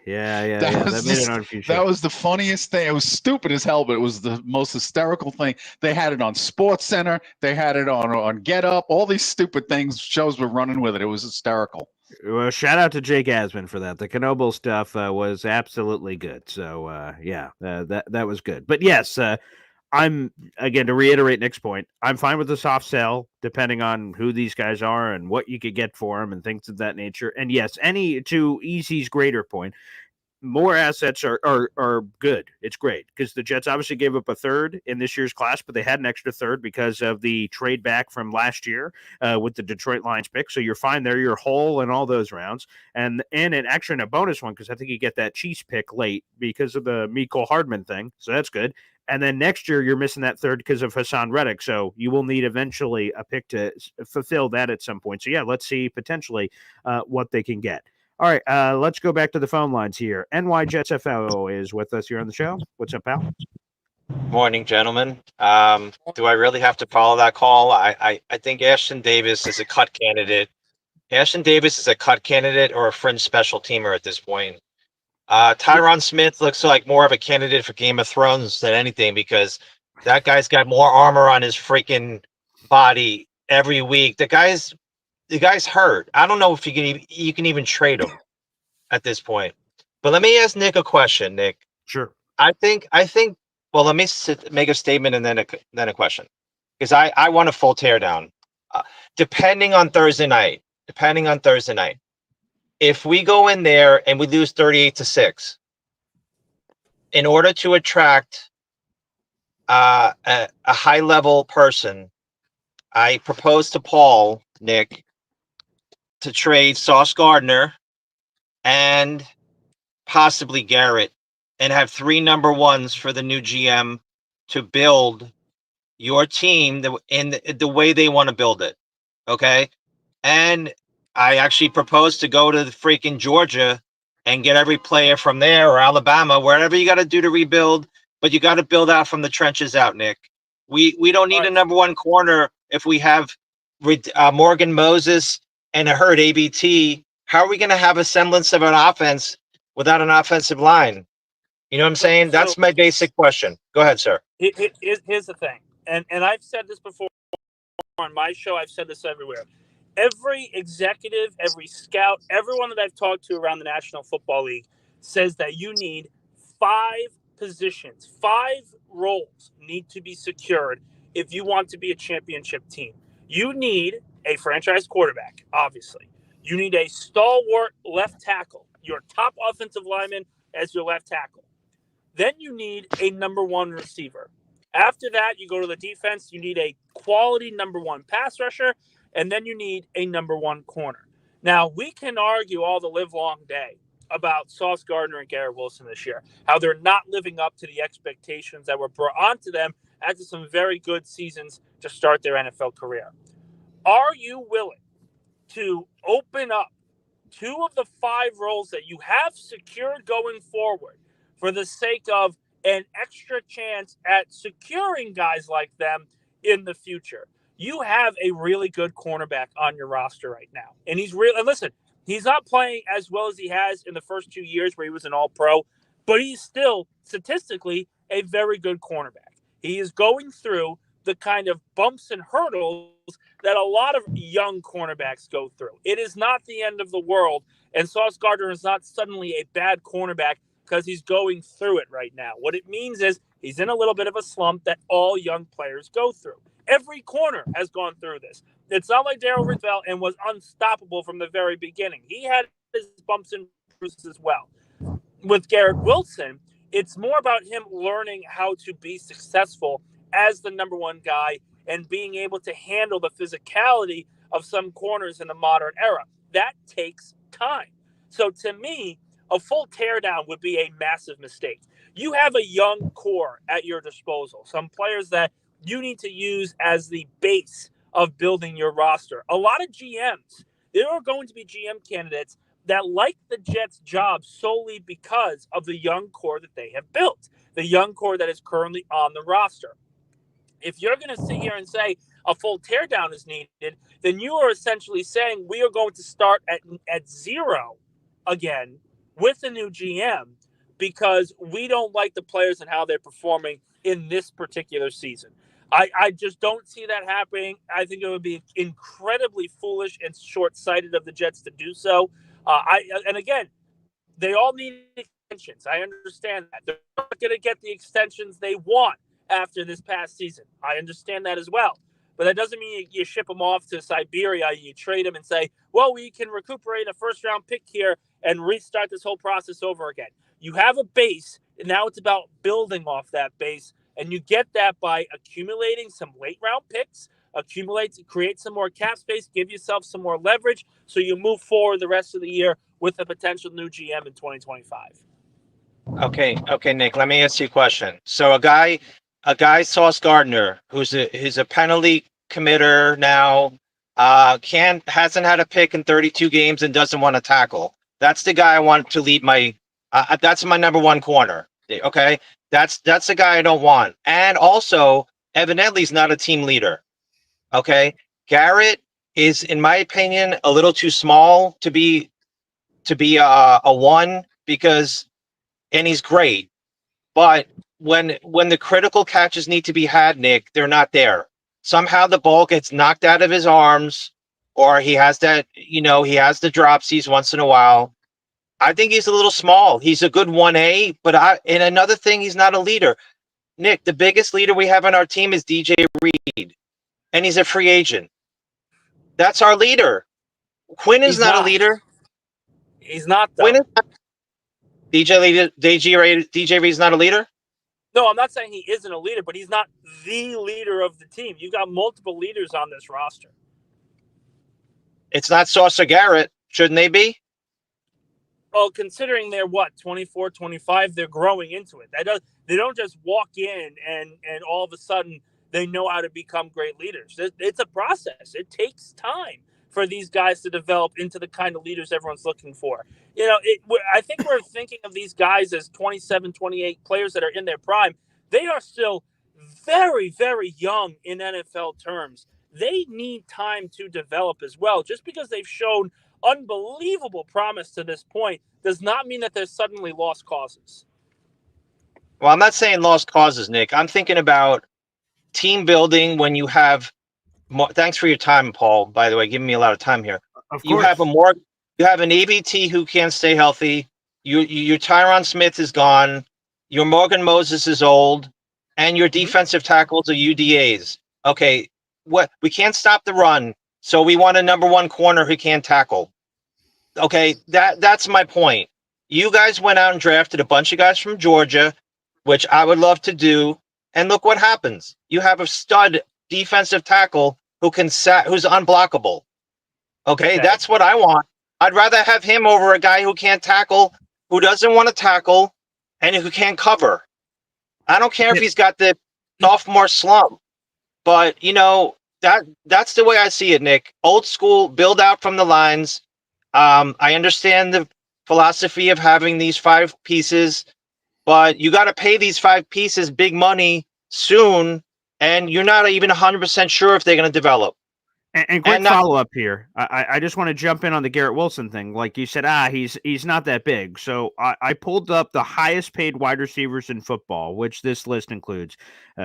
[SPEAKER 1] Yeah.
[SPEAKER 5] That was the funniest thing. It was stupid as hell, but it was the most hysterical thing. They had it on Sports Center. They had it on Get Up. All these stupid things. Shows were running with it. It was hysterical.
[SPEAKER 1] Well, shout out to Jake Asman for that. The Knoebel stuff was absolutely good. So that was good. But yes, I'm again to reiterate Nick's point. I'm fine with the soft sell, depending on who these guys are and what you could get for them and things of that nature. And yes, to Easy's greater point, more assets are good. It's great because the Jets obviously gave up a third in this year's class, but they had an extra third because of the trade back from last year with the Detroit Lions pick. So you're fine there. You're whole in all those rounds. And actually in a bonus one, because I think you get that Chiefs pick late because of the Mecole Hardman thing. So that's good. And then next year, you're missing that third because of Hassan Reddick. So you will need eventually a pick to fulfill that at some point. So, yeah, let's see potentially what they can get. All right, let's go back to the phone lines here. NY Jets FO is with us here on the show. What's up, pal?
[SPEAKER 6] Morning, gentlemen. Do I really have to follow that call? I think Ashton Davis is a cut candidate. Ashton Davis is a cut candidate or a fringe special teamer at this point. Tyron Smith looks like more of a candidate for Game of Thrones than anything because that guy's got more armor on his freaking body every week. The guy's hurt. I don't know if you can even trade him at this point. But let me ask Nick a question, Nick.
[SPEAKER 1] Sure.
[SPEAKER 6] I think. Well, let me make a statement and then a question, because I want a full teardown. Depending on Thursday night, if we go in there and we lose 38-6, in order to attract a high level person, I propose to Paul, Nick, to trade Sauce Gardner and possibly Garrett and have 3 number ones for the new GM to build your team in the way they want to build it. Okay. And I actually propose to go to the freaking Georgia and get every player from there or Alabama, wherever you got to do to rebuild, but you got to build out from the trenches out, Nick. We don't need a number one corner if we have Morgan Moses and a hurt ABT. How are we going to have a semblance of an offense without an offensive line? You know what I'm saying? That's my basic question. Go ahead, sir.
[SPEAKER 4] Here's the thing, and I've said this before on my show. I've said this everywhere. Every executive, every scout, everyone that I've talked to around the National Football League says that you need 5 positions, 5 roles need to be secured if you want to be a championship team. You need a franchise quarterback, obviously. You need a stalwart left tackle, your top offensive lineman as your left tackle. Then you need a number 1 receiver. After that, you go to the defense. You need a quality number 1 pass rusher. And then you need a number 1 corner. Now, we can argue all the live long day about Sauce Gardner and Garrett Wilson this year, how they're not living up to the expectations that were brought onto them after some very good seasons to start their NFL career. Are you willing to open up 2 of the 5 roles that you have secured going forward for the sake of an extra chance at securing guys like them in the future? You have a really good cornerback on your roster right now. And he's real. And listen, he's not playing as well as he has in the first 2 years where he was an all-pro, but he's still statistically a very good cornerback. He is going through the kind of bumps and hurdles that a lot of young cornerbacks go through. It is not the end of the world. And Sauce Gardner is not suddenly a bad cornerback because he's going through it right now. What it means is he's in a little bit of a slump that all young players go through. Every corner has gone through this. It's not like Darryl Ridgewell and was unstoppable from the very beginning. He had his bumps and bruises as well. With Garrett Wilson, It's more about him learning how to be successful as the number one guy and being able to handle the physicality of some corners in the modern era. That takes time. So to me, a full teardown would be a massive mistake. You have a young core at your disposal, some players that you need to use as the base of building your roster. A lot of GMs, there are going to be GM candidates that like the Jets' job solely because of the young core that they have built, the young core that is currently on the roster. If you're going to sit here and say a full teardown is needed, then you are essentially saying we are going to start at zero again with a new GM because we don't like the players and how they're performing in this particular season. I just don't see that happening. I think it would be incredibly foolish and short-sighted of the Jets to do so. And again, they all need extensions. I understand that. They're not going to get the extensions they want after this past season. I understand that as well. But that doesn't mean you ship them off to Siberia, you trade them and say, well, we can recuperate a first-round pick here and restart this whole process over again. You have a base, and now it's about building off that base, and you get that by accumulating some late-round picks, create some more cap space, give yourself some more leverage, so you move forward the rest of the year with a potential new GM in 2025.
[SPEAKER 6] Okay, Nick. Let me ask you a question. So a guy, Sauce Gardner, who's a penalty committer now, hasn't had a pick in 32 games and doesn't want to tackle. That's the guy I want to lead my. That's my number one corner. Okay, that's the guy I don't want. And also, evidently, he's not a team leader. Okay, Garrett is, in my opinion, a little too small to be a one because, and he's great, but when the critical catches need to be had, Nick, they're not there. Somehow the ball gets knocked out of his arms, or he has that, he has the dropsies once in a while. I think he's a little small. He's a good 1A, but and another thing, he's not a leader. Nick, the biggest leader we have on our team is DJ Reed, and he's a free agent. That's our leader. Quinn is not a leader.
[SPEAKER 4] He's not, though.
[SPEAKER 6] Quinn is not. DJ Reed's not a leader?
[SPEAKER 4] No, I'm not saying he isn't a leader, but he's not the leader of the team. You've got multiple leaders on this roster.
[SPEAKER 6] It's not Sauce or Garrett. Shouldn't they be?
[SPEAKER 4] Well, considering they're 24, 25, they're growing into it. They don't just walk in and all of a sudden they know how to become great leaders. It's a process. It takes time for these guys to develop into the kind of leaders everyone's looking for. I think we're thinking of these guys as 27, 28 players that are in their prime. They are still very, very young in NFL terms. They need time to develop as well. Just because they've shown unbelievable promise to this point does not mean that they're suddenly lost causes.
[SPEAKER 6] Well, I'm not saying lost causes, Nick. I'm thinking about team building when you have more. Thanks for your time, Paul, by the way, giving me a lot of time here.
[SPEAKER 1] Of course.
[SPEAKER 6] You have an ABT who can't stay healthy. Your Tyron Smith is gone. Your Morgan Moses is old, and your defensive tackles are UDAs. Okay, we can't stop the run, so we want a number one corner who can't tackle. Okay, that's my point. You guys went out and drafted a bunch of guys from Georgia, which I would love to do, and look what happens. You have a stud defensive tackle who's unblockable. Okay, that's what I want. I'd rather have him over a guy who can't tackle, who doesn't want to tackle, and who can't cover. I don't care if he's got the sophomore slump, but that's the way I see it, Nick. Old school, build out from the lines. I understand the philosophy of having these 5 pieces, but you got to pay these 5 pieces big money soon, and you're not even 100% sure if they're going to develop.
[SPEAKER 1] And quick follow-up here. I just want to jump in on the Garrett Wilson thing. Like you said, he's not that big. So I pulled up the highest-paid wide receivers in football, which this list includes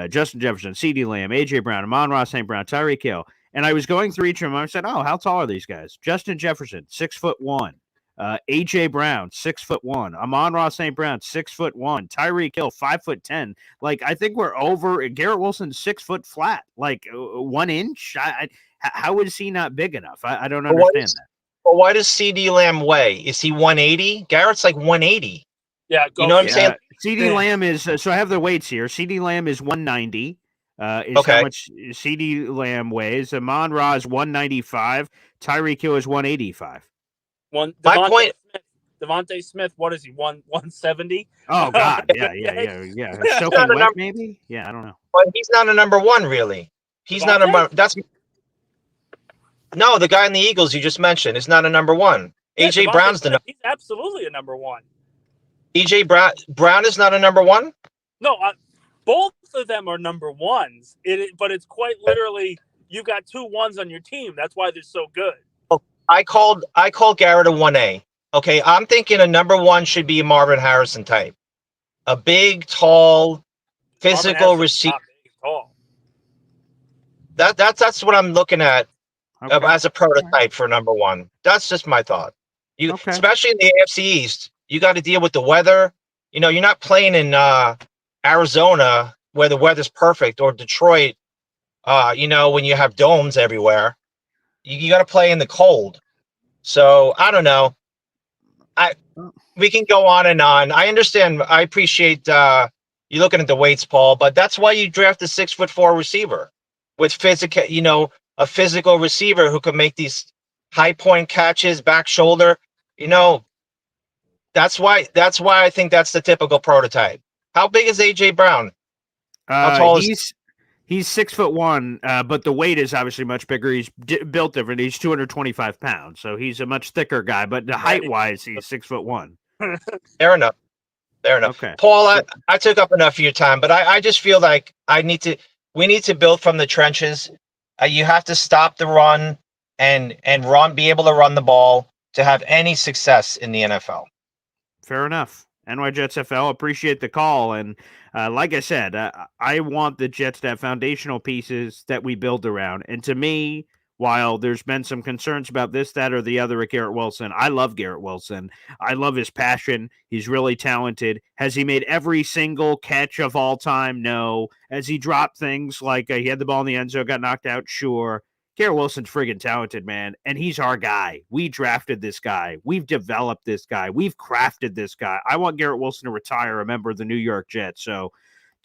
[SPEAKER 1] Justin Jefferson, CeeDee Lamb, A.J. Brown, Amon-Ra St. Brown, Tyreek Hill. And I was going through each of them. I said, how tall are these guys? Justin Jefferson, 6'1". A.J. Brown, 6'1". Amon-Ra St. Brown, 6'1". Tyreek Hill, 5'10". Like, I think we're over. Garrett Wilson, 6 foot flat, like 1 inch. How is he not big enough? I don't understand that.
[SPEAKER 6] Well, why does CeeDee Lamb weigh? Is he 180? Garrett's like 180.
[SPEAKER 4] Yeah,
[SPEAKER 6] you know what I'm saying?
[SPEAKER 1] CeeDee Lamb is so I have the weights here. CeeDee Lamb is 190. Is
[SPEAKER 6] Okay.
[SPEAKER 1] how much CeeDee Lamb weighs. Amon Ra is 195. Tyreek Hill is 185.
[SPEAKER 6] My point.
[SPEAKER 4] Devontae Smith, what is he? 170?
[SPEAKER 1] Oh God, yeah. Soaking wet, maybe? Yeah, I don't know.
[SPEAKER 6] But he's not a number one, really. He's not a. That's no, the guy in the Eagles you just mentioned is not a number one.
[SPEAKER 4] Yeah,
[SPEAKER 6] AJ Brown's the.
[SPEAKER 4] He's absolutely a number one.
[SPEAKER 6] AJ Brown is not a number one.
[SPEAKER 4] No, both of them are number ones. But it's quite literally you've got 2 1s on your team. That's why they're so good.
[SPEAKER 6] I called Garrett a 1A. Okay, I'm thinking a number one should be a Marvin Harrison type, a big, tall, physical receiver. That's what I'm looking at as a prototype for number one. That's just my thought. Especially in the AFC East, you got to deal with the weather. You know, you're not playing in Arizona where the weather's perfect, or Detroit. You know, when you have domes everywhere, you got to play in the cold. So I don't know. We can go on and on. I understand. I appreciate you looking at the weights, Paul, but that's why you draft a 6'4" receiver with physical. You know, a physical receiver who can make these high point catches, back shoulder. You know, that's why I think that's the typical prototype. How big is AJ Brown? How tall is
[SPEAKER 1] He's 6'1", but the weight is obviously much bigger. He's built different. He's 225 pounds, so he's a much thicker guy. But the height-wise, he's 6'1".
[SPEAKER 6] Fair enough.
[SPEAKER 1] Okay,
[SPEAKER 6] Paul, I took up enough of your time, but I just feel like we need to build from the trenches. You have to stop the run and be able to run the ball to have any success in the NFL.
[SPEAKER 1] Fair enough. NY Jets FL, appreciate the call. And like I said, I want the Jets to have foundational pieces that we build around. And to me, while there's been some concerns about this, that, or the other at Garrett Wilson, I love Garrett Wilson. I love his passion. He's really talented. Has he made every single catch of all time? No. Has he dropped things like he had the ball in the end zone, got knocked out? Sure. Garrett Wilson's friggin' talented, man, and he's our guy. We drafted this guy. We've developed this guy. We've crafted this guy. I want Garrett Wilson to retire a member of the New York Jets. So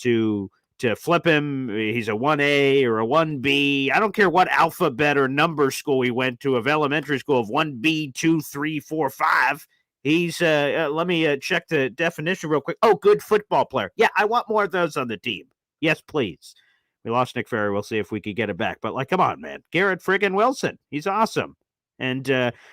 [SPEAKER 1] to flip him, he's a 1A or a 1B. I don't care what alphabet or number school he went to, of elementary school of 1B, 2, 3, 4, 5. He's, let me check the definition real quick. Oh, good football player. Yeah, I want more of those on the team. Yes, please. We lost Nick Ferry. We'll see if we could get it back. But, come on, man. Garrett friggin' Wilson. He's awesome. And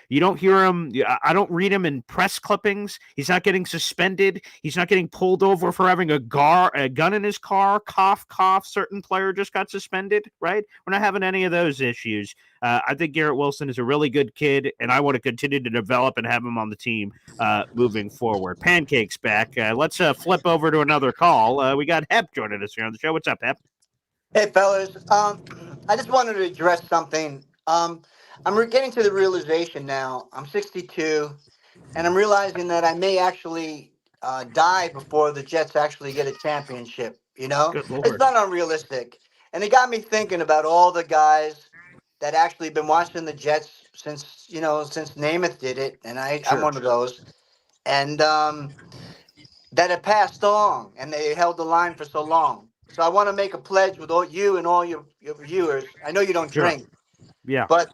[SPEAKER 1] you don't hear him. I don't read him in press clippings. He's not getting suspended. He's not getting pulled over for having a gun in his car. Cough, cough. Certain player just got suspended, right? We're not having any of those issues. I think Garrett Wilson is a really good kid, and I want to continue to develop and have him on the team moving forward. Pancake's back. Let's flip over to another call. We got Hep joining us here on the show. What's up, Hep?
[SPEAKER 7] Hey, fellas. I just wanted to address something. I'm getting to the realization now. I'm 62, and I'm realizing that I may actually die before the Jets actually get a championship. You know, it's not unrealistic. And it got me thinking about all the guys that actually been watching the Jets since Namath did it, and I'm one of those. And that have passed on, and they held the line for so long. So I want to make a pledge with all you and all your viewers. I know you don't drink.
[SPEAKER 1] Yeah.
[SPEAKER 7] But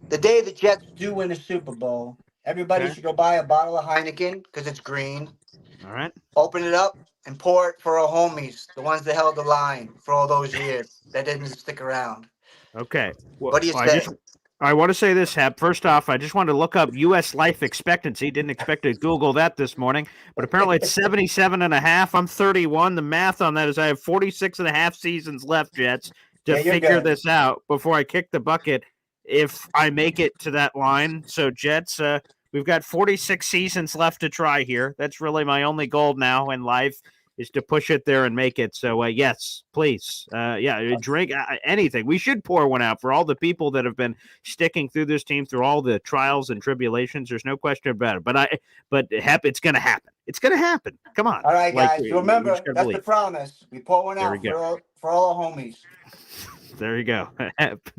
[SPEAKER 7] the day the Jets do win a Super Bowl, everybody should go buy a bottle of Heineken because it's green.
[SPEAKER 1] All right.
[SPEAKER 7] Open it up and pour it for our homies, the ones that held the line for all those years that didn't stick around.
[SPEAKER 1] Okay. Well,
[SPEAKER 7] what do you say?
[SPEAKER 1] I want to say this, Hep. First off, I just wanted to look up U.S. life expectancy. Didn't expect to Google that this morning, but apparently it's 77 and a half. I'm 31. The math on that is I have 46 and a half seasons left, Jets, to figure this out before I kick the bucket if I make it to that line. So, Jets, we've got 46 seasons left to try here. That's really my only goal now in life, is to push it there and make it. So, yes, please. Drink anything. We should pour one out for all the people that have been sticking through this team through all the trials and tribulations. There's no question about it. But Hep, it's going to happen. It's going to happen. Come on.
[SPEAKER 7] All right, guys. Remember, that's the promise. We pour one out for all our homies.
[SPEAKER 1] There you go.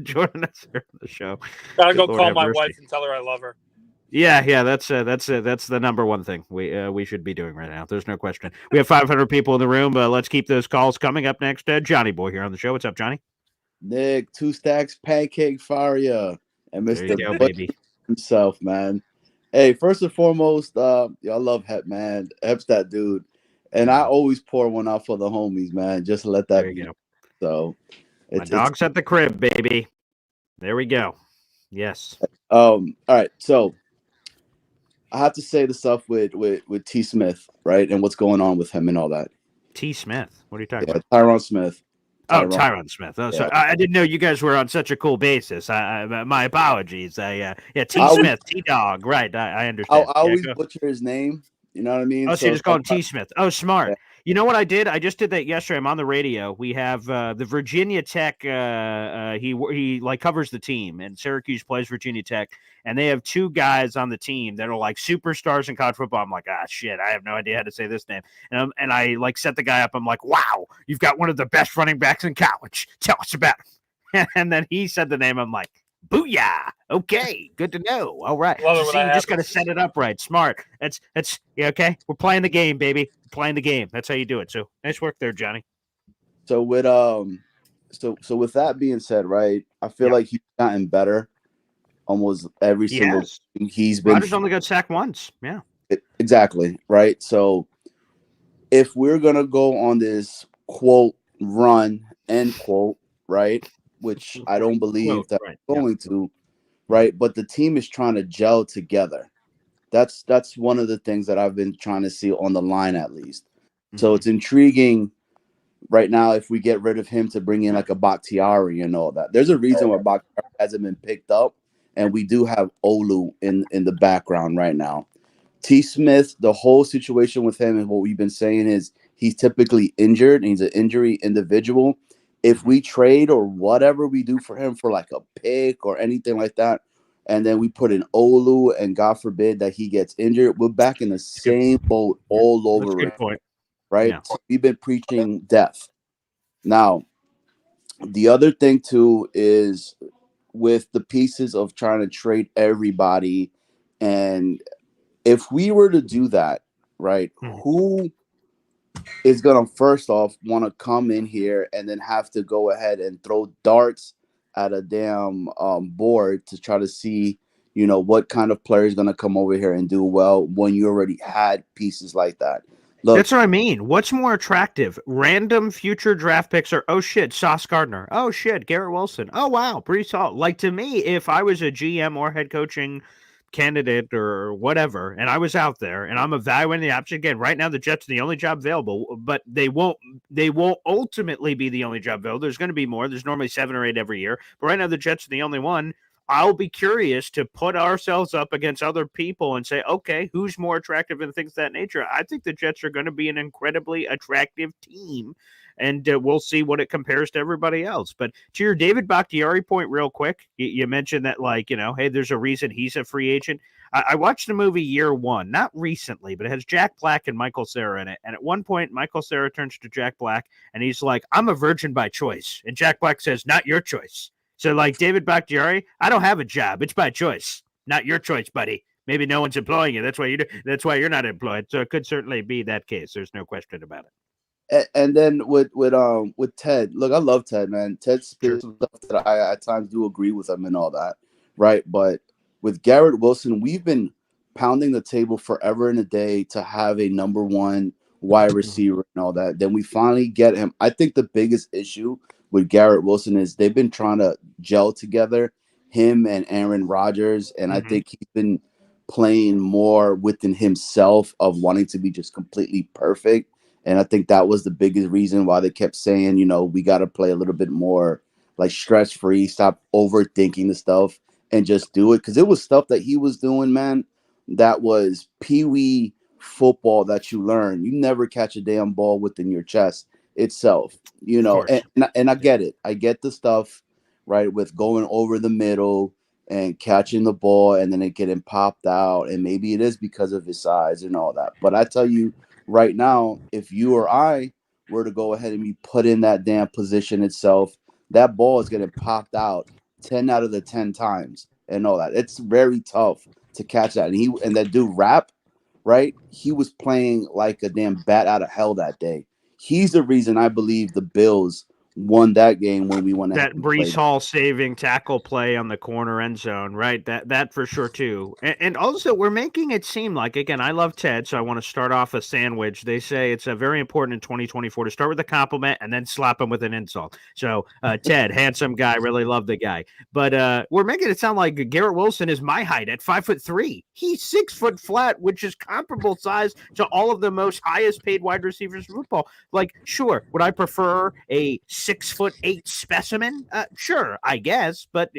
[SPEAKER 1] Joining us here on the show.
[SPEAKER 4] Gotta go call my wife and tell her I love her.
[SPEAKER 1] Yeah, that's the number one thing we should be doing right now. There's no question. We have 500 people in the room. Let's keep those calls coming. Up next, Johnny Boy here on the show. What's up, Johnny?
[SPEAKER 8] Nick, 2 stacks pancake Faria and
[SPEAKER 1] There you go,
[SPEAKER 8] Mr.
[SPEAKER 1] baby.
[SPEAKER 8] himself, man. Hey, first and foremost, I love Hep, man. Hep's that dude. And I always pour one out for the homies, man. Just let that
[SPEAKER 1] there you
[SPEAKER 8] be.
[SPEAKER 1] go.
[SPEAKER 8] So
[SPEAKER 1] My dog's at the crib, baby. There we go. Yes.
[SPEAKER 8] All right. So I have to say the stuff with T. Smith, right? And what's going on with him and all that.
[SPEAKER 1] T. Smith. What are you talking about?
[SPEAKER 8] Tyron Smith.
[SPEAKER 1] Tyron Smith. Oh, sorry. I didn't know you guys were on such a cool basis. My apologies. T. Smith, T. Dog. Right. I understand.
[SPEAKER 8] I always butcher his name. You know what I mean?
[SPEAKER 1] Oh, so you just call him T. Smith. Oh, smart. Yeah. You know what I did? I just did that yesterday. I'm on the radio. We have the Virginia Tech. He like covers the team, and Syracuse plays Virginia Tech, and they have two guys on the team that are like superstars in college football. I'm like, shit, I have no idea how to say this name, and I like set the guy up. I'm like, wow, you've got one of the best running backs in college. Tell us about him. And then he said the name. I'm like, booyah. Okay, good to know. All right. So see, you just got to set it up right. Smart. That's yeah, okay. We're playing the game, baby. We're playing the game. That's how you do it. So nice work there, Johnny.
[SPEAKER 8] So with so with that being said, right, I feel like he's gotten better almost every single thing he's been.
[SPEAKER 1] Rodgers only got sacked once. Yeah.
[SPEAKER 8] Exactly. Right. So if we're gonna go on this quote run end quote, right, which I don't believe that we're going to. Right. But the team is trying to gel together. That's one of the things that I've been trying to see on the line, at least. So it's intriguing right now if we get rid of him to bring in like a Bakhtiari and all that. There's a reason why Bakhtiari hasn't been picked up, and we do have Olu in the background right now. T. Smith, the whole situation with him and what we've been saying is he's typically injured, and he's an injury individual. If we trade or whatever we do for him for like a pick or anything like that, and then we put in Olu, and God forbid that he gets injured, we're back in the same boat all over again.
[SPEAKER 1] Point.
[SPEAKER 8] Right?
[SPEAKER 1] Yeah.
[SPEAKER 8] So we've been preaching death. Now, the other thing too is with the pieces of trying to trade everybody, and if we were to do that, right, who is going to first off want to come in here and then have to go ahead and throw darts at a damn board to try to see, what kind of player is going to come over here and do well when you already had pieces like that.
[SPEAKER 1] Look, that's what I mean. What's more attractive? Random future draft picks or, oh shit, Sauce Gardner. Oh shit, Garrett Wilson. Oh wow, Breece Hall. Like, to me, if I was a GM or head coaching candidate or whatever, and I was out there and I'm evaluating the option again, right now the Jets are the only job available, but they won't ultimately be the only job available. There's going to be more. There's normally 7 or 8 every year, but right now the Jets are the only one. I'll be curious to put ourselves up against other people and say, okay, who's more attractive and things of that nature. I think the Jets are going to be an incredibly attractive team, and we'll see what it compares to everybody else. But to your David Bakhtiari point real quick, you mentioned that, like, hey, there's a reason he's a free agent. I watched the movie Year One, not recently, but it has Jack Black and Michael Cera in it. And at one point, Michael Cera turns to Jack Black, and he's like, I'm a virgin by choice. And Jack Black says, not your choice. So, like, David Bakhtiari, I don't have a job. It's by choice. Not your choice, buddy. Maybe no one's employing you. That's why you're not employed. So it could certainly be that case. There's no question about it.
[SPEAKER 8] And then with Ted, look, I love Ted, man. Ted's stuff that I at times do agree with him and all that, right? But with Garrett Wilson, we've been pounding the table forever and a day to have a number one wide receiver and all that. Then we finally get him. I think the biggest issue with Garrett Wilson is they've been trying to gel together, him and Aaron Rodgers, and I think he's been playing more within himself of wanting to be just completely perfect. And I think that was the biggest reason why they kept saying, we got to play a little bit more like stress-free, stop overthinking the stuff and just do it. Because it was stuff that he was doing, man, that was peewee football that you learn. You never catch a damn ball within your chest itself, and I get it. I get the stuff, right, with going over the middle and catching the ball and then it getting popped out. And maybe it is because of his size and all that. But I tell you right now, if you or I were to go ahead and be put in that damn position itself, that ball is getting popped out 10 out of the 10 times and all that. It's very tough to catch that. And that dude Rap, right? He was playing like a damn bat out of hell that day. He's the reason I believe the Bills won that game when we went ahead
[SPEAKER 1] That
[SPEAKER 8] and
[SPEAKER 1] Brees
[SPEAKER 8] played.
[SPEAKER 1] Hall saving tackle play on the corner end zone, right? That for sure too. And also we're making it seem like, again, I love Ted, so I want to start off a sandwich. They say it's very important in 2024 to start with a compliment and then slap him with an insult. So Ted, handsome guy, really love the guy. But we're making it sound like Garrett Wilson is my height at 5'3". He's 6 foot flat, which is comparable size to all of the most highest paid wide receivers in football. Like, sure, would I prefer a 6'8" specimen? Sure, I guess, but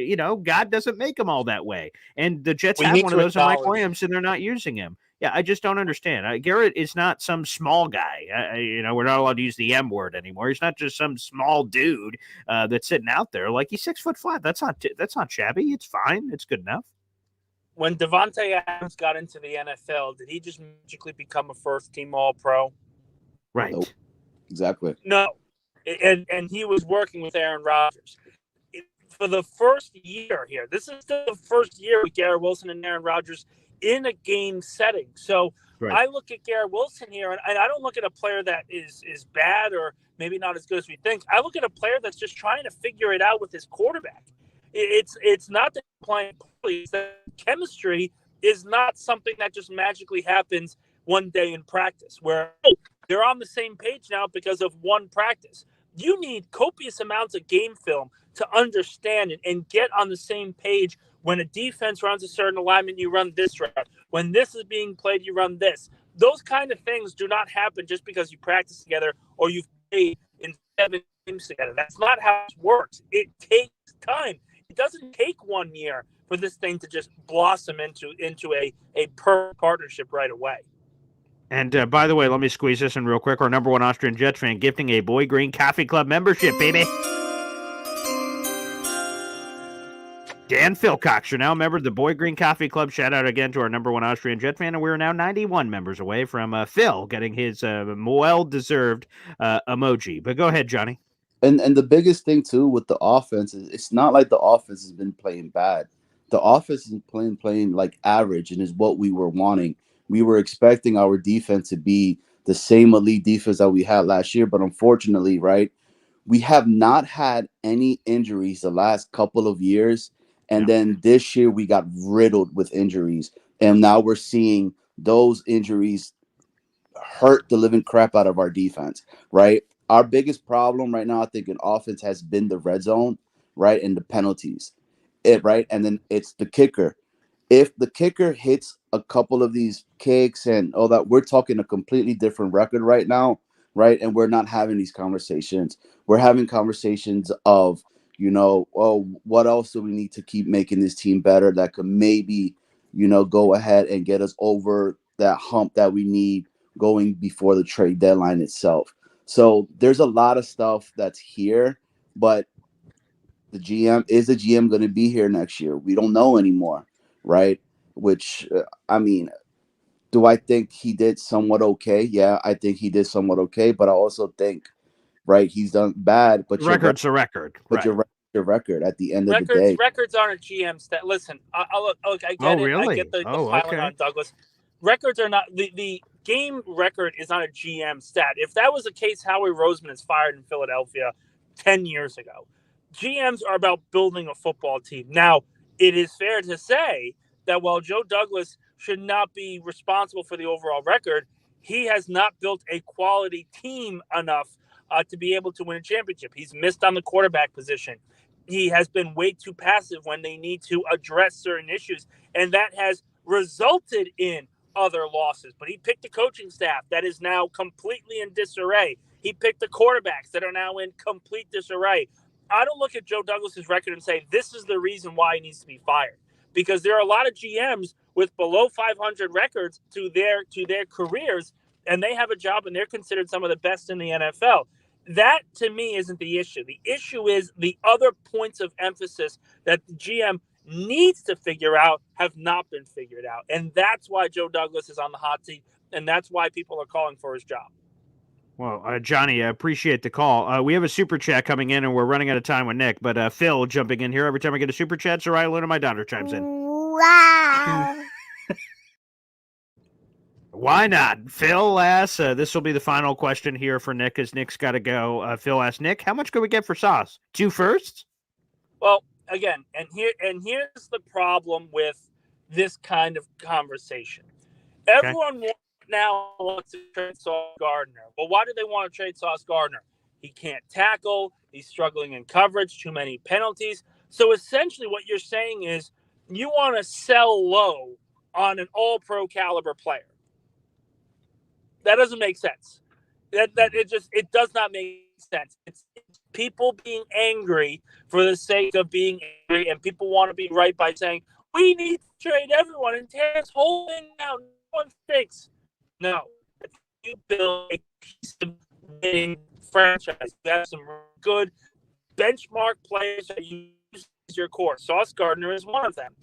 [SPEAKER 1] God doesn't make them all that way. And the Jets have one of those in Mike Williams, and they're not using him. Yeah, I just don't understand. Garrett is not some small guy. We're not allowed to use the M word anymore. He's not just some small dude that's sitting out there. Like, he's 6 foot flat. That's not shabby. It's fine. It's good enough.
[SPEAKER 4] When Devontae Adams got into the NFL, did he just magically become a first-team All-Pro?
[SPEAKER 1] Right.
[SPEAKER 8] Nope. Exactly.
[SPEAKER 4] No. And he was working with Aaron Rodgers. For the first year here, this is still the first year with Garrett Wilson and Aaron Rodgers in a game setting. So right. I look at Garrett Wilson here, and I don't look at a player that is bad or maybe not as good as we think. I look at a player that's just trying to figure it out with his quarterback. It's not that playing poorly. It's that chemistry is not something that just magically happens one day in practice, where they're on the same page now because of one practice. You need copious amounts of game film to understand and get on the same page. When a defense runs a certain alignment, you run this route. When this is being played, you run this. Those kind of things do not happen just because you practice together or you've played in 7 games together. That's not how it works. It takes time. It doesn't take 1 year for this thing to just blossom into a perfect partnership right away.
[SPEAKER 1] And by the way, let me squeeze this in real quick. Our number one Austrian Jets fan gifting a Boy Green Coffee Club membership, baby. Dan Philcox, you're now a member of the Boy Green Coffee Club. Shout out again to our number one Austrian Jet fan. And we're now 91 members away from Phil getting his well-deserved emoji. But go ahead, Johnny.
[SPEAKER 8] And the biggest thing, too, with the offense is it's not like the offense has been playing bad. The offense is playing like average and is what we were wanting. We were expecting our defense to be the same elite defense that we had last year. But unfortunately, right, we have not had any injuries the last couple of years. And then this year we got riddled with injuries. And now we're seeing those injuries hurt the living crap out of our defense, right? Our biggest problem right now, I think, in offense has been the red zone, right, and the penalties, right? And then it's the kicker. If the kicker hits a couple of these kicks and all that, we're talking a completely different record right now, right? And we're not having these conversations. We're having conversations of, what else do we need to keep making this team better that could maybe, go ahead and get us over that hump that we need going before the trade deadline itself. So there's a lot of stuff that's here, but the GM going to be here next year? We don't know anymore, right? Which, do I think he did somewhat okay? Yeah, I think he did somewhat okay, but I also think, right, he's done bad. But
[SPEAKER 1] record's a record.
[SPEAKER 8] But
[SPEAKER 1] right.
[SPEAKER 8] your record at the end of the day.
[SPEAKER 4] Records aren't a GM stat. Listen, I get it.
[SPEAKER 1] Really?
[SPEAKER 4] I get the piling on Douglas. Records are not the game record is not a GM stat. If that was the case, Howie Roseman is fired in Philadelphia 10 years ago. GMs are about building a football team. Now, it is fair to say that while Joe Douglas should not be responsible for the overall record, he has not built a quality team enough to be able to win a championship. He's missed on the quarterback position. He has been way too passive when they need to address certain issues, and that has resulted in other losses. But he picked a coaching staff that is now completely in disarray. He picked the quarterbacks that are now in complete disarray. I don't look at Joe Douglas's record and say this is the reason why he needs to be fired, because there are a lot of GMs with below 500 records to their careers, and they have a job and they're considered some of the best in the NFL. That, to me, isn't the issue. The issue is the other points of emphasis that the GM needs to figure out have not been figured out. And that's why Joe Douglas is on the hot seat, and that's why people are calling for his job.
[SPEAKER 1] Well, Johnny, I appreciate the call. We have a super chat coming in, and we're running out of time with Nick. But Phil jumping in here every time I get a super chat, Soraya Luna, my daughter, chimes in.
[SPEAKER 9] Wow.
[SPEAKER 1] Why not? Phil asks, this will be the final question here for Nick, as Nick's got to go. Phil asks, Nick, how much could we get for Sauce? 2 firsts?
[SPEAKER 4] Well, again, here's the problem with this kind of conversation. Everyone now wants to trade Sauce Gardner. Well, why do they want to trade Sauce Gardner? He can't tackle. He's struggling in coverage. Too many penalties. So essentially what you're saying is you want to sell low on an all-pro caliber player. That doesn't make sense. It does not make sense. It's people being angry for the sake of being angry, and people want to be right by saying we need to trade everyone and tear this whole thing down. No one thinks. No, if you build a piece of winning franchise, you have some good benchmark players that you use as your core. Sauce Gardner is one of them.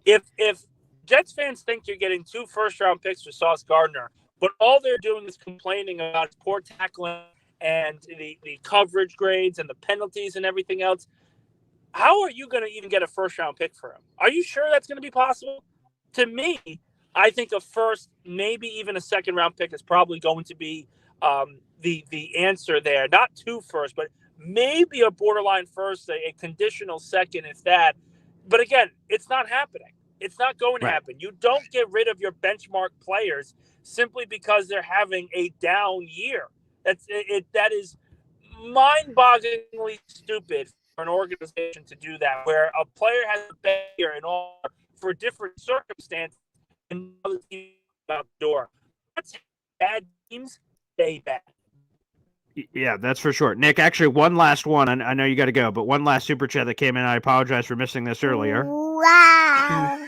[SPEAKER 4] If Jets fans think you're getting 2 first-round picks for Sauce Gardner, but all they're doing is complaining about poor tackling and the coverage grades and the penalties and everything else, how are you going to even get a first-round pick for him? Are you sure that's going to be possible? To me, I think a first, maybe even a second-round pick is probably going to be the answer there. Not 2 firsts, but maybe a borderline first, a conditional second, if that. But again, it's not happening. It's not going to happen. You don't get rid of your benchmark players simply because they're having a down year. That is mind-bogglingly stupid for an organization to do that, where a player has a bad year and all for different circumstances and another team out the door. That's bad teams stay bad.
[SPEAKER 1] Yeah, that's for sure. Nick, actually, one last one. I know you got to go, but one last super chat that came in. I apologize for missing this earlier.
[SPEAKER 9] Wow.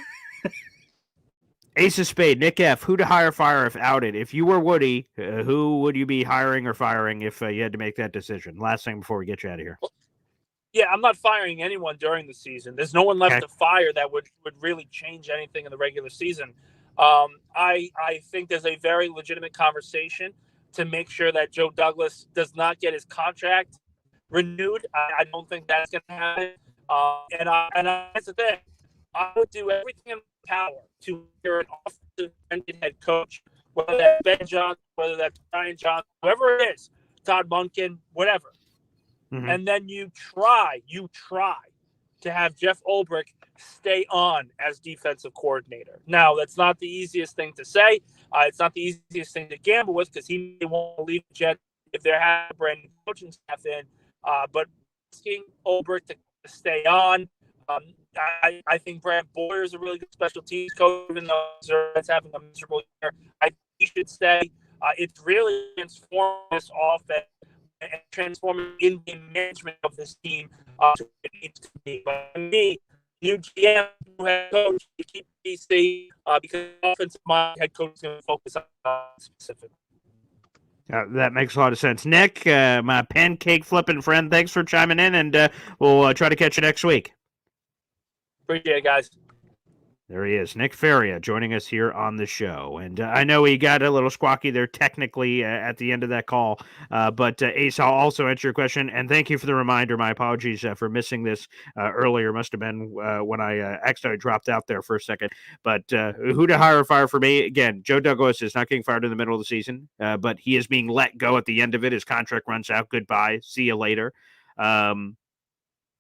[SPEAKER 1] Ace of Spade, Nick F. Who to hire, fire if outed? If you were Woody, who would you be hiring or firing if you had to make that decision? Last thing before we get you out of here.
[SPEAKER 4] Yeah, I'm not firing anyone during the season. There's no one left to fire that would really change anything in the regular season. I think there's a very legitimate conversation to make sure that Joe Douglas does not get his contract renewed. I don't think that's going to happen. And that's the thing. I would do everything in my power to hire an offensive head coach, whether that's Ben Johnson, whether that's Brian Johnson, whoever it is, Todd Monken, whatever. Mm-hmm. And then you try to have Jeff Ulbrich stay on as defensive coordinator. Now, that's not the easiest thing to say. It's not the easiest thing to gamble with because he may want to leave the Jets if they're having a brand new coaching staff in. But asking Ulbrich to stay on, I think Brad Boyer is a really good special teams coach, even though Zer's having a miserable year. I think he should stay. It's really transformed this offense and transforming in the management of this team to what it needs to be. But for me, new GM, new head coach, you keep DC because offensive mind head coach is going to focus on specific.
[SPEAKER 1] That makes a lot of sense. Nick, my pancake flipping friend, thanks for chiming in, and we'll try to catch you next week.
[SPEAKER 4] Appreciate it, guys.
[SPEAKER 1] There he is, Nick Faria, joining us here on the show. And I know he got a little squawky there technically at the end of that call, but Ace, I'll also answer your question. And thank you for the reminder. My apologies for missing this earlier. Must have been when I accidentally dropped out there for a second. But who to hire or fire for me? Again, Joe Douglas is not getting fired in the middle of the season, but he is being let go at the end of it. His contract runs out. Goodbye. See you later.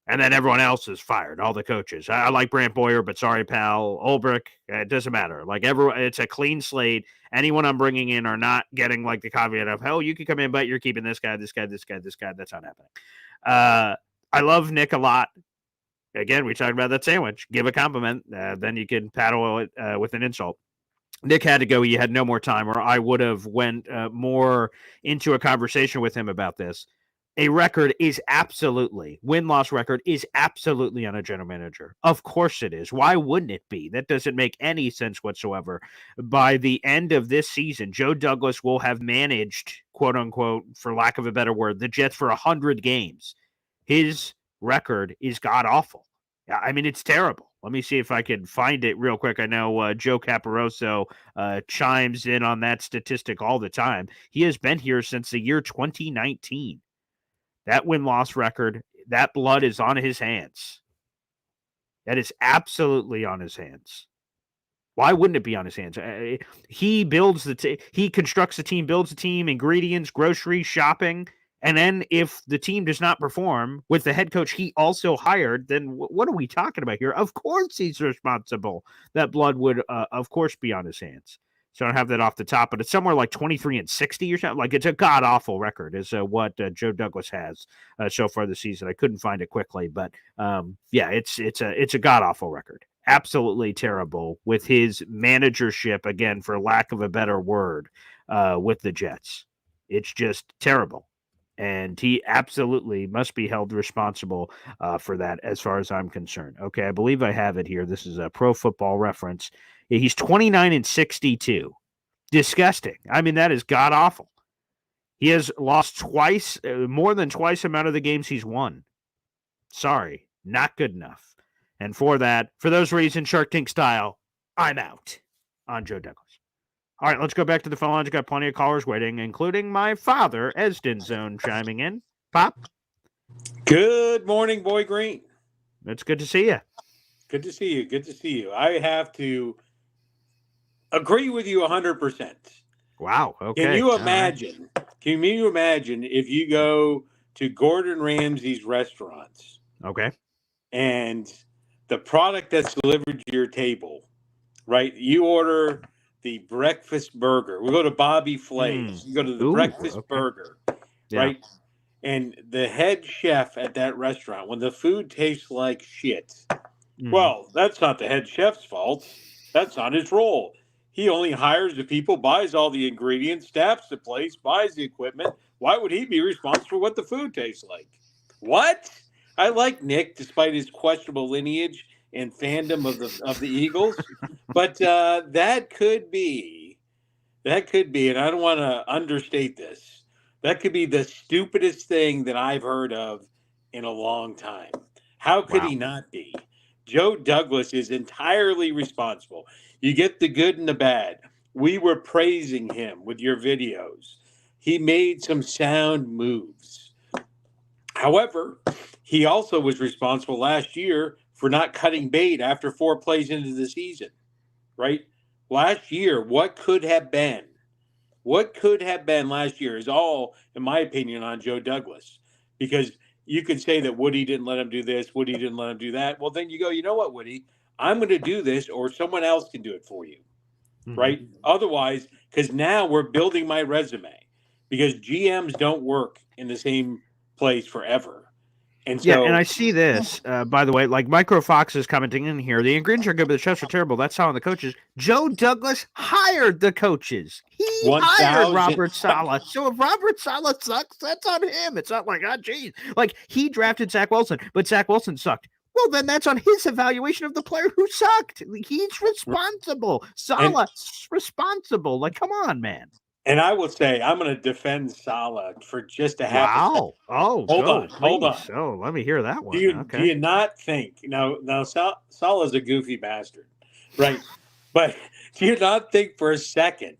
[SPEAKER 1] And then everyone else is fired, all the coaches. I like Brant Boyer, but sorry, pal. Ulbrich, it doesn't matter. Like everyone, it's a clean slate. Anyone I'm bringing in are not getting like the caveat of, oh, you can come in, but you're keeping this guy, this guy, this guy, this guy. That's not happening. I love Nick a lot. Again, we talked about that sandwich. Give a compliment, then you can paddle it with an insult. Nick had to go. He had no more time, or I would have went more into a conversation with him about this. A record is absolutely, win-loss record is absolutely on a general manager. Of course it is. Why wouldn't it be? That doesn't make any sense whatsoever. By the end of this season, Joe Douglas will have managed, quote unquote, for lack of a better word, the Jets for 100 games. His record is god-awful. I mean, it's terrible. Let me see if I can find it real quick. I know Joe Caporoso chimes in on that statistic all the time. He has been here since the year 2019. That win-loss record, that blood is on his hands. That is absolutely on his hands. Why wouldn't it be on his hands? He builds he constructs the team, builds the team, ingredients, groceries, shopping. And then if the team does not perform with the head coach he also hired, then what are we talking about here? Of course he's responsible. That blood would, of course, be on his hands. So I don't have that off the top, but it's somewhere like 23-60 or something. Like it's a god awful record is what Joe Douglas has so far this season. I couldn't find it quickly, but yeah, it's a god awful record. Absolutely terrible with his managership, again, for lack of a better word, with the Jets. It's just terrible. And he absolutely must be held responsible for that as far as I'm concerned. Okay, I believe I have it here. This is a Pro Football Reference. He's 29-62. Disgusting. I mean, that is god awful. He has lost twice, more than twice the amount of the games he's won. Sorry, not good enough. And for those reasons, Shark Tank style, I'm out on Joe Douglas. All right, let's go back to the phone lines. I've got plenty of callers waiting, including my father, Esden Zone, chiming in. Pop?
[SPEAKER 9] Good morning, Boy Green.
[SPEAKER 1] It's good to see you.
[SPEAKER 9] Good to see you. Good to see you. I have to agree with you 100%.
[SPEAKER 1] Wow. Okay.
[SPEAKER 9] Can you imagine? Right. Can you imagine if you go to Gordon Ramsay's restaurants?
[SPEAKER 1] Okay.
[SPEAKER 9] And the product that's delivered to your table, right? You order the breakfast burger. We go to Bobby Flay's. You go to the breakfast burger, right? Yeah. And the head chef at that restaurant, when the food tastes like shit, well, that's not the head chef's fault. That's not his role. He only hires the people, buys all the ingredients, staffs the place, buys the equipment. Why would he be responsible for what the food tastes like? What? I like Nick, despite his questionable lineage and fandom of the Eagles, but that could be, and I don't want to understate this, that could be the stupidest thing that I've heard of in a long time. How could he not be? Joe Douglas is entirely responsible. You get the good and the bad. We were praising him with your videos. He made some sound moves. However, he also was responsible last year for not cutting bait after 4 plays into the season, right? Last year, what could have been last year is all, in my opinion, on Joe Douglas. Because you could say that Woody didn't let him do this, Woody didn't let him do that. Well, then you go, you know what, Woody? I'm going to do this, or someone else can do it for you, right? Otherwise, because now we're building my resume. Because GMs don't work in the same place forever. And so,
[SPEAKER 1] and I see this, by the way, like Micro Fox is commenting in here. The ingredients are good, but the chefs are terrible. That's how on the coaches. Joe Douglas hired the coaches. He hired Robert Saleh. So if Robert Saleh sucks, that's on him. It's not like, geez. Like, he drafted Zach Wilson, but Zach Wilson sucked. Well, then that's on his evaluation of the player who sucked. He's responsible. Saleh's responsible. Like, come on, man.
[SPEAKER 9] And I will say, I'm going to defend Saleh for just a half a second.
[SPEAKER 1] Oh,
[SPEAKER 9] hold on.
[SPEAKER 1] Oh, let me hear that one.
[SPEAKER 9] Do you not think now Saleh's a goofy bastard, right? But do you not think for a second,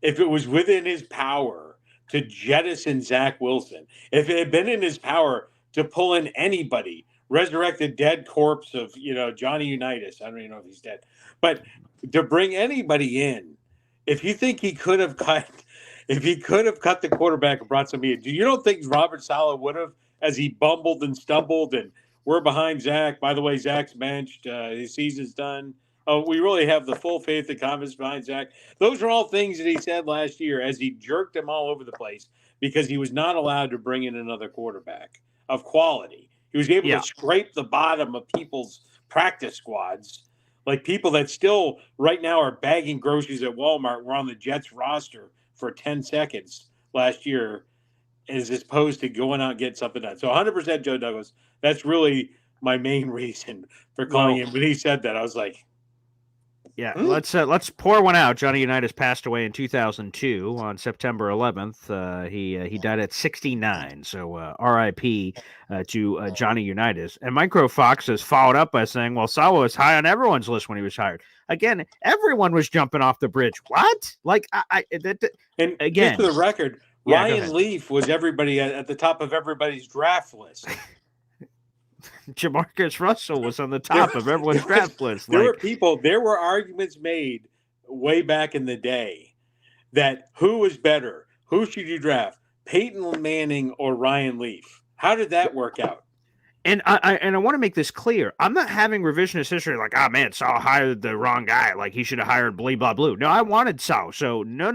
[SPEAKER 9] if it was within his power to jettison Zach Wilson, if it had been in his power to pull in anybody, resurrect the dead corpse of Johnny Unitas, I don't even know if he's dead, but to bring anybody in, if you think he could have cut the quarterback and brought somebody in, do you don't think Robert Saleh would have, as he bumbled and stumbled and we're behind Zach? By the way, Zach's benched. His season's done. Oh, we really have the full faith and confidence behind Zach. Those are all things that he said last year as he jerked him all over the place because he was not allowed to bring in another quarterback of quality. He was able to scrape the bottom of people's practice squads. Like people that still right now are bagging groceries at Walmart were on the Jets roster for 10 seconds last year as opposed to going out and getting something done. So 100% Joe Douglas. That's really my main reason for calling him. When he said that, I was like,
[SPEAKER 1] yeah, let's pour one out. Johnny Unitas passed away in 2002 on September 11th. He died at 69. So R.I.P. To Johnny Unitas. And Micro Fox has followed up by saying, well, Saleh was high on everyone's list when he was hired. Again, everyone was jumping off the bridge. What? Like
[SPEAKER 9] and
[SPEAKER 1] again,
[SPEAKER 9] just for the record, Ryan Leaf was everybody at the top of everybody's draft list.
[SPEAKER 1] Jamarcus Russell was on the top of everyone's draft list.
[SPEAKER 9] There were arguments made way back in the day that who was better? Who should you draft? Peyton Manning or Ryan Leaf? How did that work out?
[SPEAKER 1] And I want to make this clear. I'm not having revisionist history like, oh man, Saul hired the wrong guy. Like he should have hired blah blah blue. No, I wanted Saul. So no.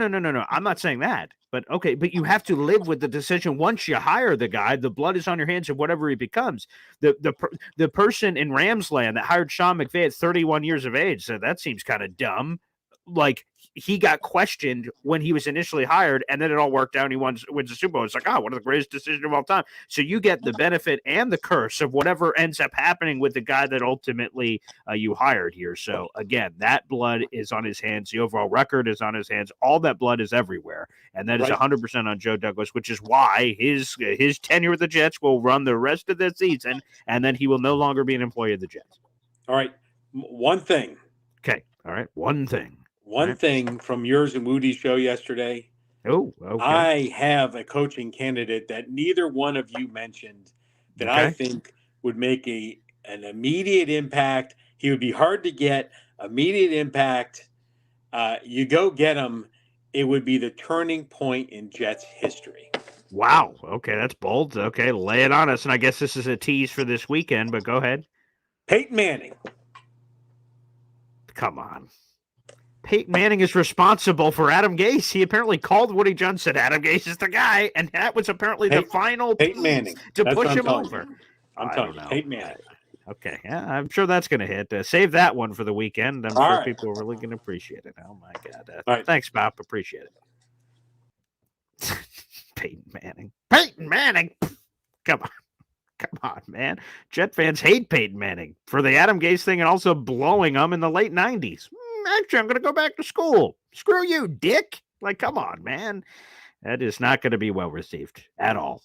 [SPEAKER 1] I'm not saying that. But okay, but you have to live with the decision once you hire the guy. The blood is on your hands of whatever he becomes. The person in Ramsland that hired Sean McVay at 31 years of age said that seems kind of dumb. Like he got questioned when he was initially hired, and then it all worked out. And he wins the Super Bowl. It's like, one of the greatest decisions of all time. So you get the benefit and the curse of whatever ends up happening with the guy that ultimately you hired here. So again, that blood is on his hands. The overall record is on his hands. All that blood is everywhere, and that is 100% on Joe Douglas, which is why his tenure with the Jets will run the rest of the season, and then he will no longer be an employee of the Jets.
[SPEAKER 9] All right, one thing.
[SPEAKER 1] Okay, all right, one thing.
[SPEAKER 9] One thing from yours and Woody's show yesterday.
[SPEAKER 1] Oh, okay.
[SPEAKER 9] I have a coaching candidate that neither one of you mentioned that I think would make an immediate impact. He would be hard to get, immediate impact. You go get him. It would be the turning point in Jets history.
[SPEAKER 1] Wow. Okay, that's bold. Okay, lay it on us. And I guess this is a tease for this weekend, but go ahead.
[SPEAKER 9] Peyton Manning.
[SPEAKER 1] Come on. Peyton Manning is responsible for Adam Gase. He apparently called Woody Johnson. Adam Gase is the guy, and that was apparently the final
[SPEAKER 9] Peyton Manning
[SPEAKER 1] to push him over.
[SPEAKER 9] I'm telling you, Peyton Manning.
[SPEAKER 1] Okay, yeah, I'm sure that's going to hit. Save that one for the weekend. I'm sure people are really going to appreciate it. Oh my God! Thanks, Bob. Appreciate it. Peyton Manning. Peyton Manning. Come on, man. Jet fans hate Peyton Manning for the Adam Gase thing and also blowing him in the late 90s. Actually, I'm going to go back to school. Screw you, dick. Like, come on, man. That is not going to be well received at all.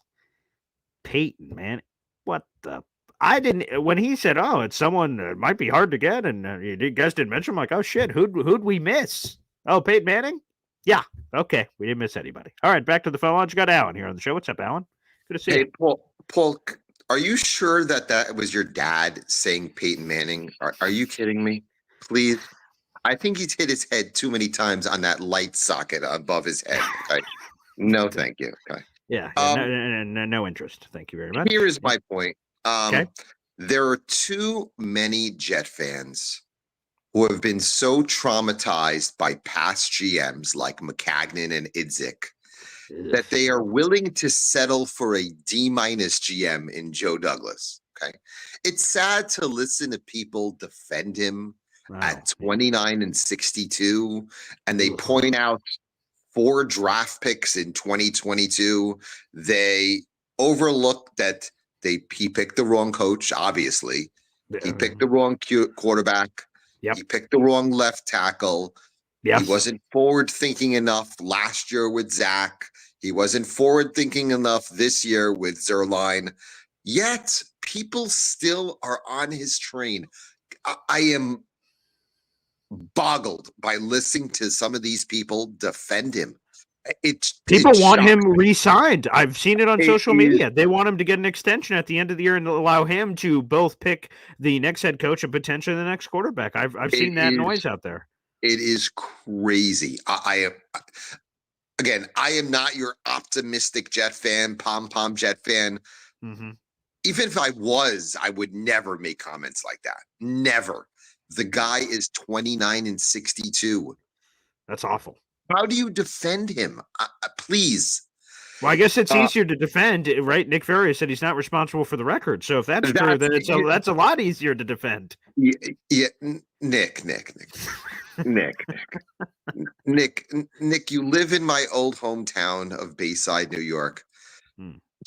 [SPEAKER 1] Peyton, man. What the? I didn't, when he said, it's someone that might be hard to get, and you guys didn't mention him, I'm like, oh shit, who'd we miss? Oh, Peyton Manning? Yeah. Okay. We didn't miss anybody. All right. Back to the phone lines. You got Alan here on the show. What's up, Alan? Good to see you.
[SPEAKER 10] Paul, are you sure that was your dad saying Peyton Manning? Are you kidding me? Please. I think he's hit his head too many times on that light socket above his head. Okay? No, thank you. Okay.
[SPEAKER 1] Yeah. No interest. Thank you very much.
[SPEAKER 10] Here is my point. There are too many Jet fans who have been so traumatized by past GMs like McCagnon and Idzik that they are willing to settle for a D- GM in Joe Douglas. Okay. It's sad to listen to people defend him at 29 and 62, and they point out 4 draft picks in 2022. They overlook that he picked the wrong coach, obviously. He picked the wrong quarterback.
[SPEAKER 1] Yep.
[SPEAKER 10] He picked the wrong left tackle.
[SPEAKER 1] Yes.
[SPEAKER 10] He wasn't forward thinking enough last year with Zach. He wasn't forward thinking enough this year with Zerline. Yet people still are on his train. I am boggled by listening to some of these people defend him.
[SPEAKER 1] People want him re-signed. I've seen it on social media. They want him to get an extension at the end of the year and allow him to both pick the next head coach and potentially the next quarterback. I've seen that noise out there.
[SPEAKER 10] It is crazy. I am not your optimistic Jet fan, pom-pom Jet fan.
[SPEAKER 1] Mm-hmm.
[SPEAKER 10] Even if I was, I would never make comments like that. Never. The guy is 29 and 62.
[SPEAKER 1] That's awful.
[SPEAKER 10] How do you defend him? Please.
[SPEAKER 1] Well, I guess it's easier to defend, right? Nick Ferrier said he's not responsible for the record. So if that's true, then that's a lot easier to defend.
[SPEAKER 10] Yeah, Nick, you live in my old hometown of Bayside, New York.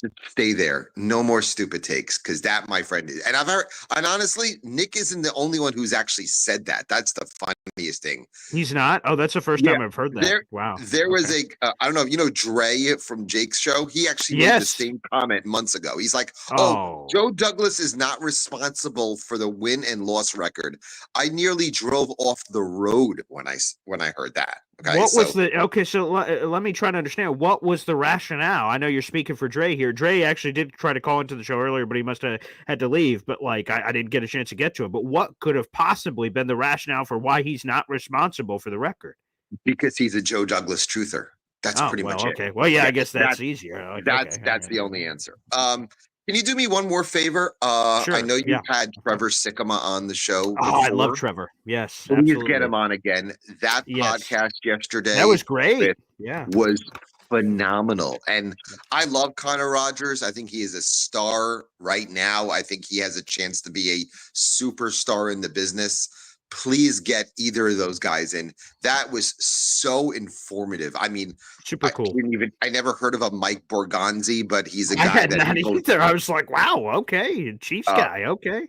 [SPEAKER 10] Just stay there. No more stupid takes, because that, my friend, is. And I've heard, and honestly, Nick isn't the only one who's actually said that. That's the funniest thing.
[SPEAKER 1] He's not? Oh, that's the first time I've heard that. Wow.
[SPEAKER 10] There was I don't know if you know Dre from Jake's show. He actually made the same comment months ago. He's like, Joe Douglas is not responsible for the win and loss record. I nearly drove off the road when I heard that. Okay,
[SPEAKER 1] so let me try to understand. What was the rationale? I know you're speaking for Dre here. Dre actually did try to call into the show earlier, but he must have had to leave. But I didn't get a chance to get to him. But what could have possibly been the rationale for why he's he's not responsible for the record?
[SPEAKER 10] Because he's a Joe Douglas truther. That's pretty much it.
[SPEAKER 1] Okay. Well, yeah, I guess that's easier.
[SPEAKER 10] That's the only answer. Can you do me one more favor?
[SPEAKER 1] Sure.
[SPEAKER 10] I know you had Trevor Sikkema on the show.
[SPEAKER 1] Oh, I love Trevor. Yes,
[SPEAKER 10] please
[SPEAKER 1] absolutely.
[SPEAKER 10] get him on again. That podcast yesterday,
[SPEAKER 1] that was great. Yeah,
[SPEAKER 10] was phenomenal. And I love Connor Rodgers. I think he is a star right now. I think he has a chance to be a superstar in the business. Please get either of those guys in. That was so informative. I mean,
[SPEAKER 1] super cool.
[SPEAKER 10] I never heard of a Mike Borgonzi, but he's a guy
[SPEAKER 1] I had not either. I was like, wow, okay, Chiefs guy, okay.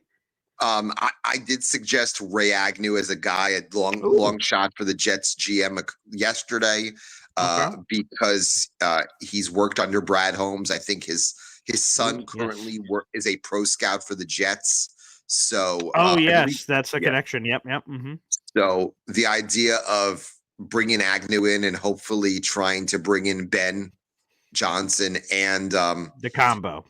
[SPEAKER 10] I did suggest Ray Agnew as a guy, a long shot for the Jets GM yesterday, because he's worked under Brad Holmes. I think his son currently is a pro scout for the Jets. So,
[SPEAKER 1] that's a connection. Yep. Mm-hmm.
[SPEAKER 10] So the idea of bringing Agnew in and hopefully trying to bring in Ben Johnson and
[SPEAKER 1] the combo,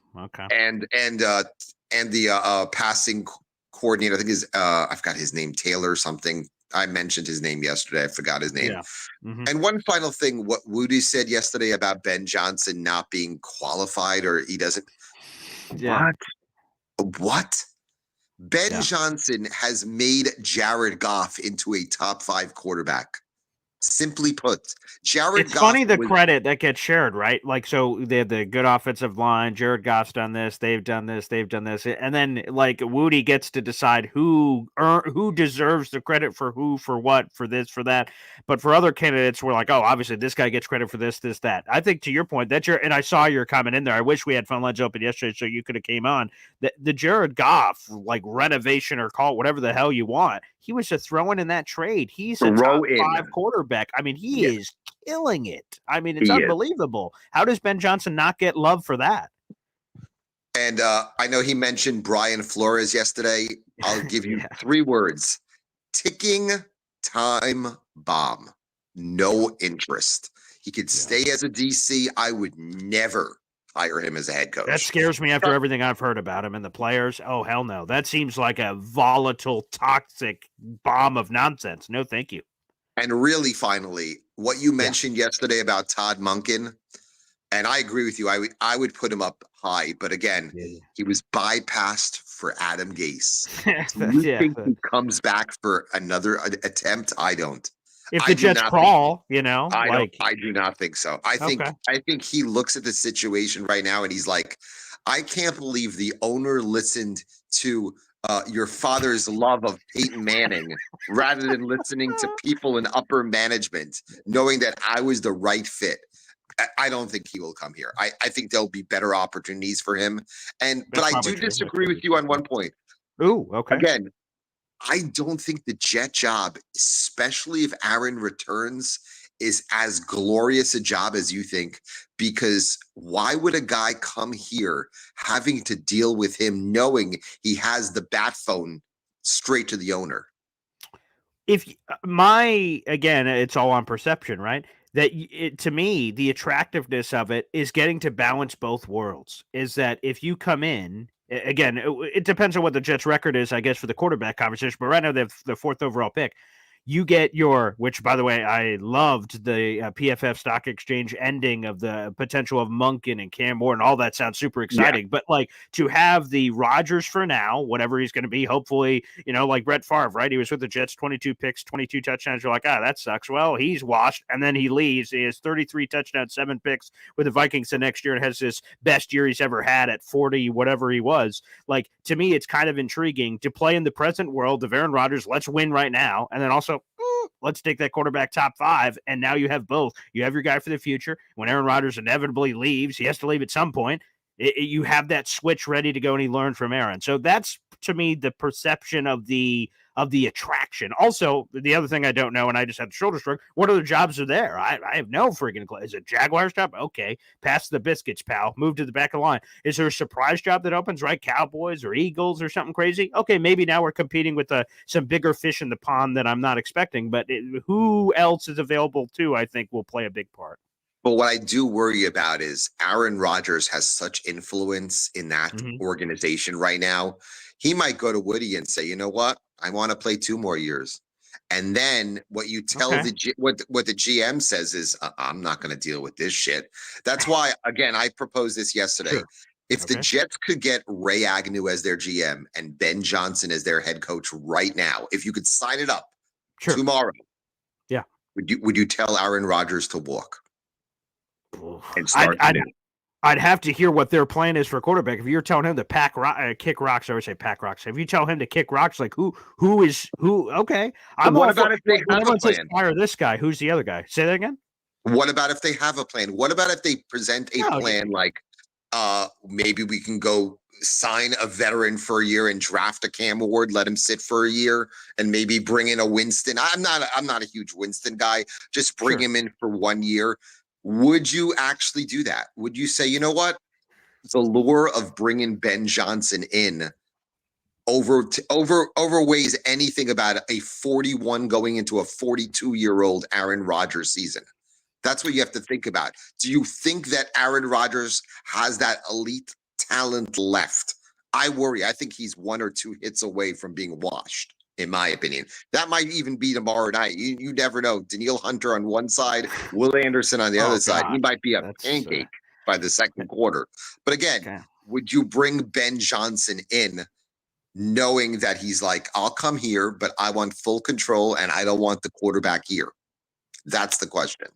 [SPEAKER 10] and the passing coordinator, I think I've got his name, Taylor or something. I mentioned his name yesterday. I forgot his name.
[SPEAKER 1] Yeah. Mm-hmm.
[SPEAKER 10] And one final thing, what Woody said yesterday about Ben Johnson not being qualified, or he doesn't.
[SPEAKER 1] Yeah.
[SPEAKER 10] What? Ben Johnson has made Jared Goff into a top 5 quarterback. Simply put, Jared
[SPEAKER 1] It's
[SPEAKER 10] Goff
[SPEAKER 1] funny the credit that gets shared, right? Like, so they have the good offensive line. Jared Goff's done this. They've done this. And then, like, Woody gets to decide who deserves the credit for who, for what, for this, for that. But for other candidates, we're like, oh, obviously this guy gets credit for this, that. I think to your point, and I saw your comment in there. I wish we had phone lines open yesterday so you could have came on. The Jared Goff, like, renovation or call it whatever the hell you want, he was a throw-in in that trade. He's a top 5 quarterback. I mean, he is killing it. I mean, it's unbelievable. How does Ben Johnson not get love for that?
[SPEAKER 10] And I know he mentioned Brian Flores yesterday. I'll give you 3 words. Ticking time bomb. No interest. He could stay as a DC. I would never hire him as a head coach.
[SPEAKER 1] That scares me after everything I've heard about him and the players. Oh, hell no. That seems like a volatile, toxic bomb of nonsense. No, thank you.
[SPEAKER 10] And really, finally, what you mentioned yesterday about Todd Monken, and I agree with you. I would put him up high, but again, he was bypassed for Adam Gase. Do you think he comes back for another attempt? I don't.
[SPEAKER 1] If the Jets crawl,
[SPEAKER 10] I do not think so. I think he looks at the situation right now and he's like, I can't believe the owner listened to your father's love of Peyton Manning rather than listening to people in upper management, knowing that I was the right fit. I don't think he will come here. I think there'll be better opportunities for him. But I do disagree with you on one point.
[SPEAKER 1] Ooh, okay.
[SPEAKER 10] Again, I don't think the Jet job, especially if Aaron returns, is as glorious a job as you think, because why would a guy come here having to deal with him knowing he has the bat phone straight to the owner?
[SPEAKER 1] Again, it's all on perception, right? That to me, the attractiveness of it is getting to balance both worlds. Is that if you come in, again, it depends on what the Jets record is, I guess, for the quarterback conversation, but right now they have the 4th overall pick. You get which, by the way, I loved the PFF Stock Exchange ending of the potential of Monken and Cam Moore and all that sounds super exciting. But like to have the Rodgers for now, whatever he's going to be, hopefully, like Brett Favre, right? He was with the Jets, 22 picks, 22 touchdowns. You're like, that sucks. Well, he's washed. And then he leaves. He has 33 touchdowns, 7 picks with the Vikings the next year and has his best year he's ever had at 40, whatever he was. Like, to me, it's kind of intriguing to play in the present world of Aaron Rodgers. Let's win right now. And then also, let's take that quarterback top 5. And now you have both. You have your guy for the future. When Aaron Rodgers inevitably leaves, he has to leave at some point. You have that switch ready to go, and he learned from Aaron. So that's, to me, the perception of the attraction. Also, the other thing I don't know, and I just had the shoulder stroke, what other jobs are there? I have no freaking clue. Is it Jaguars job? Okay. Pass the biscuits, pal. Move to the back of the line. Is there a surprise job that opens, right? Cowboys or Eagles or something crazy? Okay, maybe now we're competing with some bigger fish in the pond that I'm not expecting, but who else is available too, I think, will play a big part.
[SPEAKER 10] But what I do worry about is Aaron Rodgers has such influence in that organization right now. He might go to Woody and say, you know what? I want to play 2 more years. And then what you tell what the GM says is, I'm not going to deal with this shit. That's why, again, I proposed this yesterday. Sure. If the Jets could get Ray Agnew as their GM and Ben Johnson as their head coach right now, if you could sign it up tomorrow, would you tell Aaron Rodgers to walk and start?
[SPEAKER 1] I'd have to hear what their plan is for quarterback. If you're telling him to kick rocks, I would say pack rocks. If you tell him to kick rocks, like who? Okay,
[SPEAKER 10] what about if they have a plan?
[SPEAKER 1] Fire this guy. Who's the other guy? Say that again.
[SPEAKER 10] What about if they have a plan? What about if they present a plan like, maybe we can go sign a veteran for a year and draft a Cam Ward, let him sit for a year, and maybe bring in a Winston. I'm not a huge Winston guy. Just bring him in for 1 year. Would you actually do that? Would you say, you know what? The lure of bringing Ben Johnson in overweighs anything about a 41 going into a 42-year-old Aaron Rodgers season? That's what you have to think about. Do you think that Aaron Rodgers has that elite talent left? I worry. I think he's 1 or 2 hits away from being washed, in my opinion. That might even be tomorrow night. You never know. Danielle Hunter on one side, Will Anderson on the other side. He might be a pancake by the second quarter. But again, would you bring Ben Johnson in knowing that he's like, I'll come here, but I want full control and I don't want the quarterback here? That's the question.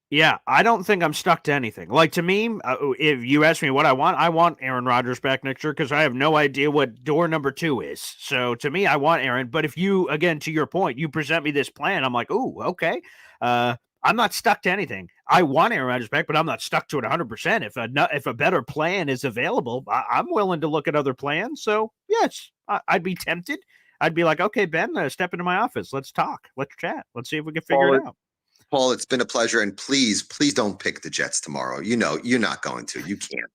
[SPEAKER 1] Yeah, I don't think I'm stuck to anything. Like, to me, if you ask me what I want Aaron Rodgers back next year because I have no idea what door number 2 is. So, to me, I want Aaron. But if you, again, to your point, you present me this plan, I'm like, ooh, okay. I'm not stuck to anything. I want Aaron Rodgers back, but I'm not stuck to it 100%. If a better plan is available, I'm willing to look at other plans. So, yes, I'd be tempted. I'd be like, okay, Ben, step into my office. Let's talk. Let's chat. Let's see if we can figure it out.
[SPEAKER 10] Paul, it's been a pleasure, and please don't pick the Jets tomorrow. You know you're not going to. You can't.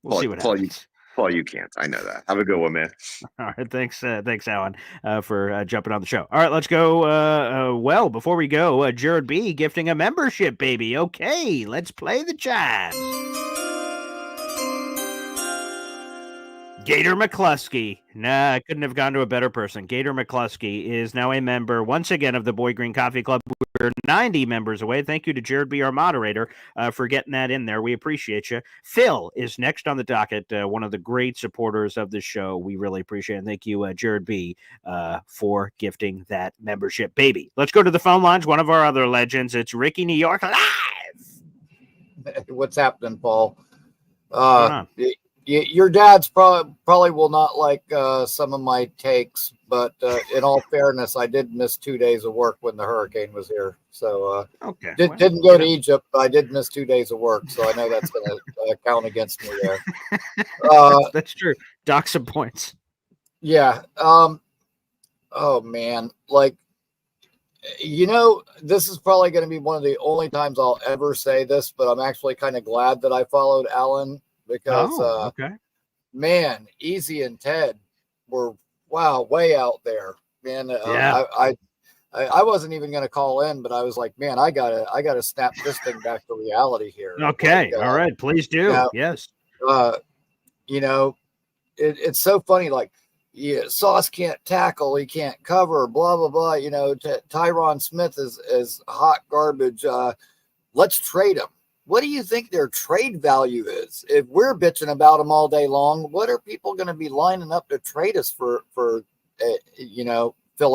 [SPEAKER 1] We'll see what happens.
[SPEAKER 10] Paul, you can't. I know that. Have a good one, man.
[SPEAKER 1] All right, thanks, Alan, for jumping on the show. All right, let's go. Well, before we go, Jared B gifting a membership, baby. Okay, let's play the chimes. Gator McCluskey. Nah, I couldn't have gone to a better person. Gator McCluskey is now a member, once again, of the Boy Green Coffee Club. We're 90 members away. Thank you to Jared B., our moderator, for getting that in there. We appreciate you. Phil is next on the docket, one of the great supporters of the show. We really appreciate it. And thank you, Jared B., for gifting that membership, baby. Let's go to the phone lines. One of our other legends. It's Ricky New York live.
[SPEAKER 11] What's happening, Paul? Your dad's probably will not like some of my takes, but in all fairness, I did miss 2 days of work when the hurricane was here. So didn't go to Egypt, but I did miss 2 days of work. So I know that's going to count against me there.
[SPEAKER 1] That's true. Dock some points.
[SPEAKER 11] Yeah. Oh man, like, this is probably going to be one of the only times I'll ever say this, but I'm actually kind of glad that I followed Alan. Because, man, Easy and Ted were, way out there, man. I wasn't even going to call in, but I was like, man, I gotta snap this thing back to reality here.
[SPEAKER 1] Okay. All right. Please do. Yes.
[SPEAKER 11] It's so funny. Like, Sauce can't tackle. He can't cover, blah, blah, blah. Tyron Smith is hot garbage. Let's trade him. What do you think their trade value is? If we're bitching about them all day long, what are people going to be lining up to trade us for fill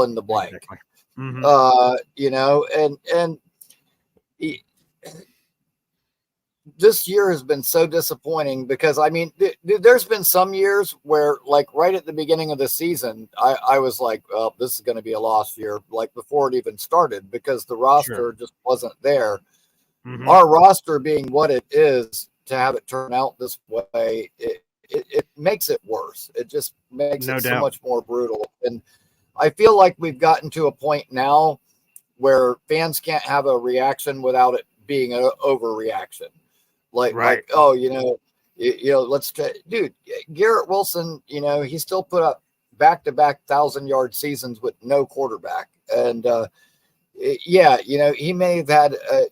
[SPEAKER 11] in the blank?
[SPEAKER 1] Exactly. Mm-hmm.
[SPEAKER 11] And this year has been so disappointing because, I mean, there's been some years where, like, right at the beginning of the season, I was like, well, this is going to be a lost year, like before it even started, because the roster just wasn't there. Mm-hmm. Our roster being what it is, to have it turn out this way, it makes it worse. It just makes it so much more brutal. And I feel like we've gotten to a point now where fans can't have a reaction without it being an overreaction. Like, let's try, dude, Garrett Wilson, he still put up back-to-back 1,000-yard seasons with no quarterback. And, he may have had, a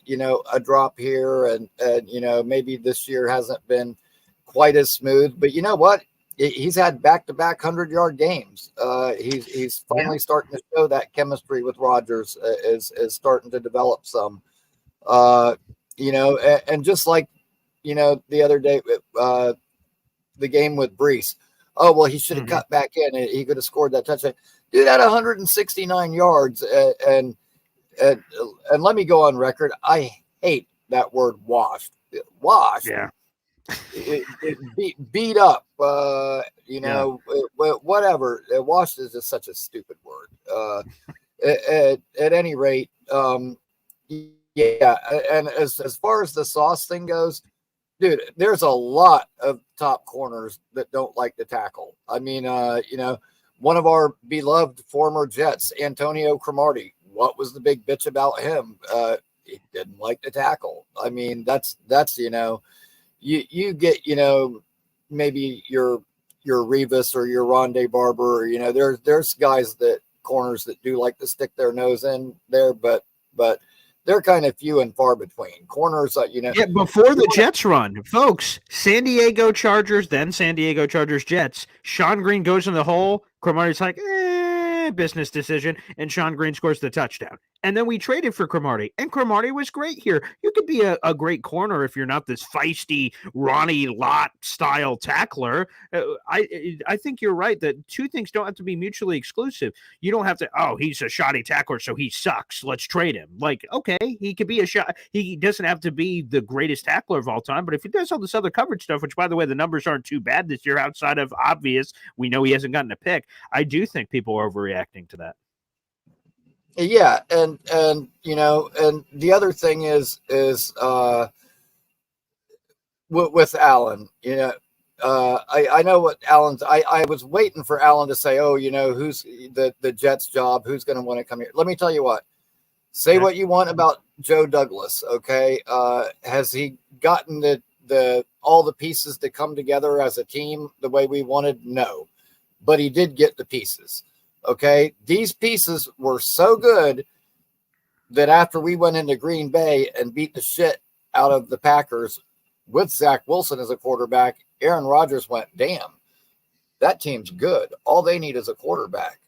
[SPEAKER 11] drop here and maybe this year hasn't been quite as smooth, but you know what? he's had back-to-back 100-yard games. He's finally starting to show that chemistry with Rodgers is starting to develop some. And just like, the other day, the game with Brees. Oh, well, he should have cut back in. He could have scored that touchdown. Dude had 169 yards. And let me go on record. I hate that word washed. Washed.
[SPEAKER 1] Yeah.
[SPEAKER 11] Beat up, whatever. Washed is just such a stupid word. At any rate, yeah. And as far as the sauce thing goes, dude, there's a lot of top corners that don't like to tackle. I mean, one of our beloved former Jets, Antonio Cromartie, what was the big bitch about him? He didn't like to tackle. I mean, that's you get, maybe your Revis or your Rondé Barber, or, there's guys corners that do like to stick their nose in there, but they're kind of few and far between. Corners,
[SPEAKER 1] Yeah, before the Jets run, folks, San Diego Chargers, then San Diego Chargers Jets. Sean Green goes in the hole. Cromartie's like, business decision, and Sean Green scores the touchdown. And then we traded for Cromartie, and Cromartie was great here. You could be a great corner if you're not this feisty Ronnie Lott style tackler. I think you're right that two things don't have to be mutually exclusive. You don't have to, he's a shoddy tackler, so he sucks. Let's trade him. Like, okay, he could be he doesn't have to be the greatest tackler of all time, but if he does all this other coverage stuff, which, by the way, the numbers aren't too bad this year outside of obvious, we know he hasn't gotten a pick. I do think people are overreacting to that.
[SPEAKER 11] Yeah, and and the other thing is with Allen, I know what Allen's. I was waiting for Allen to say, who's the Jets job, who's going to want to come here. Let me tell you what. Say what you want about Joe Douglas, okay? Has he gotten all the pieces to come together as a team the way we wanted? No, but he did get the pieces. Okay, these pieces were so good that after we went into Green Bay and beat the shit out of the Packers with Zach Wilson as a quarterback, Aaron Rodgers went, damn, that team's good. All they need is a quarterback.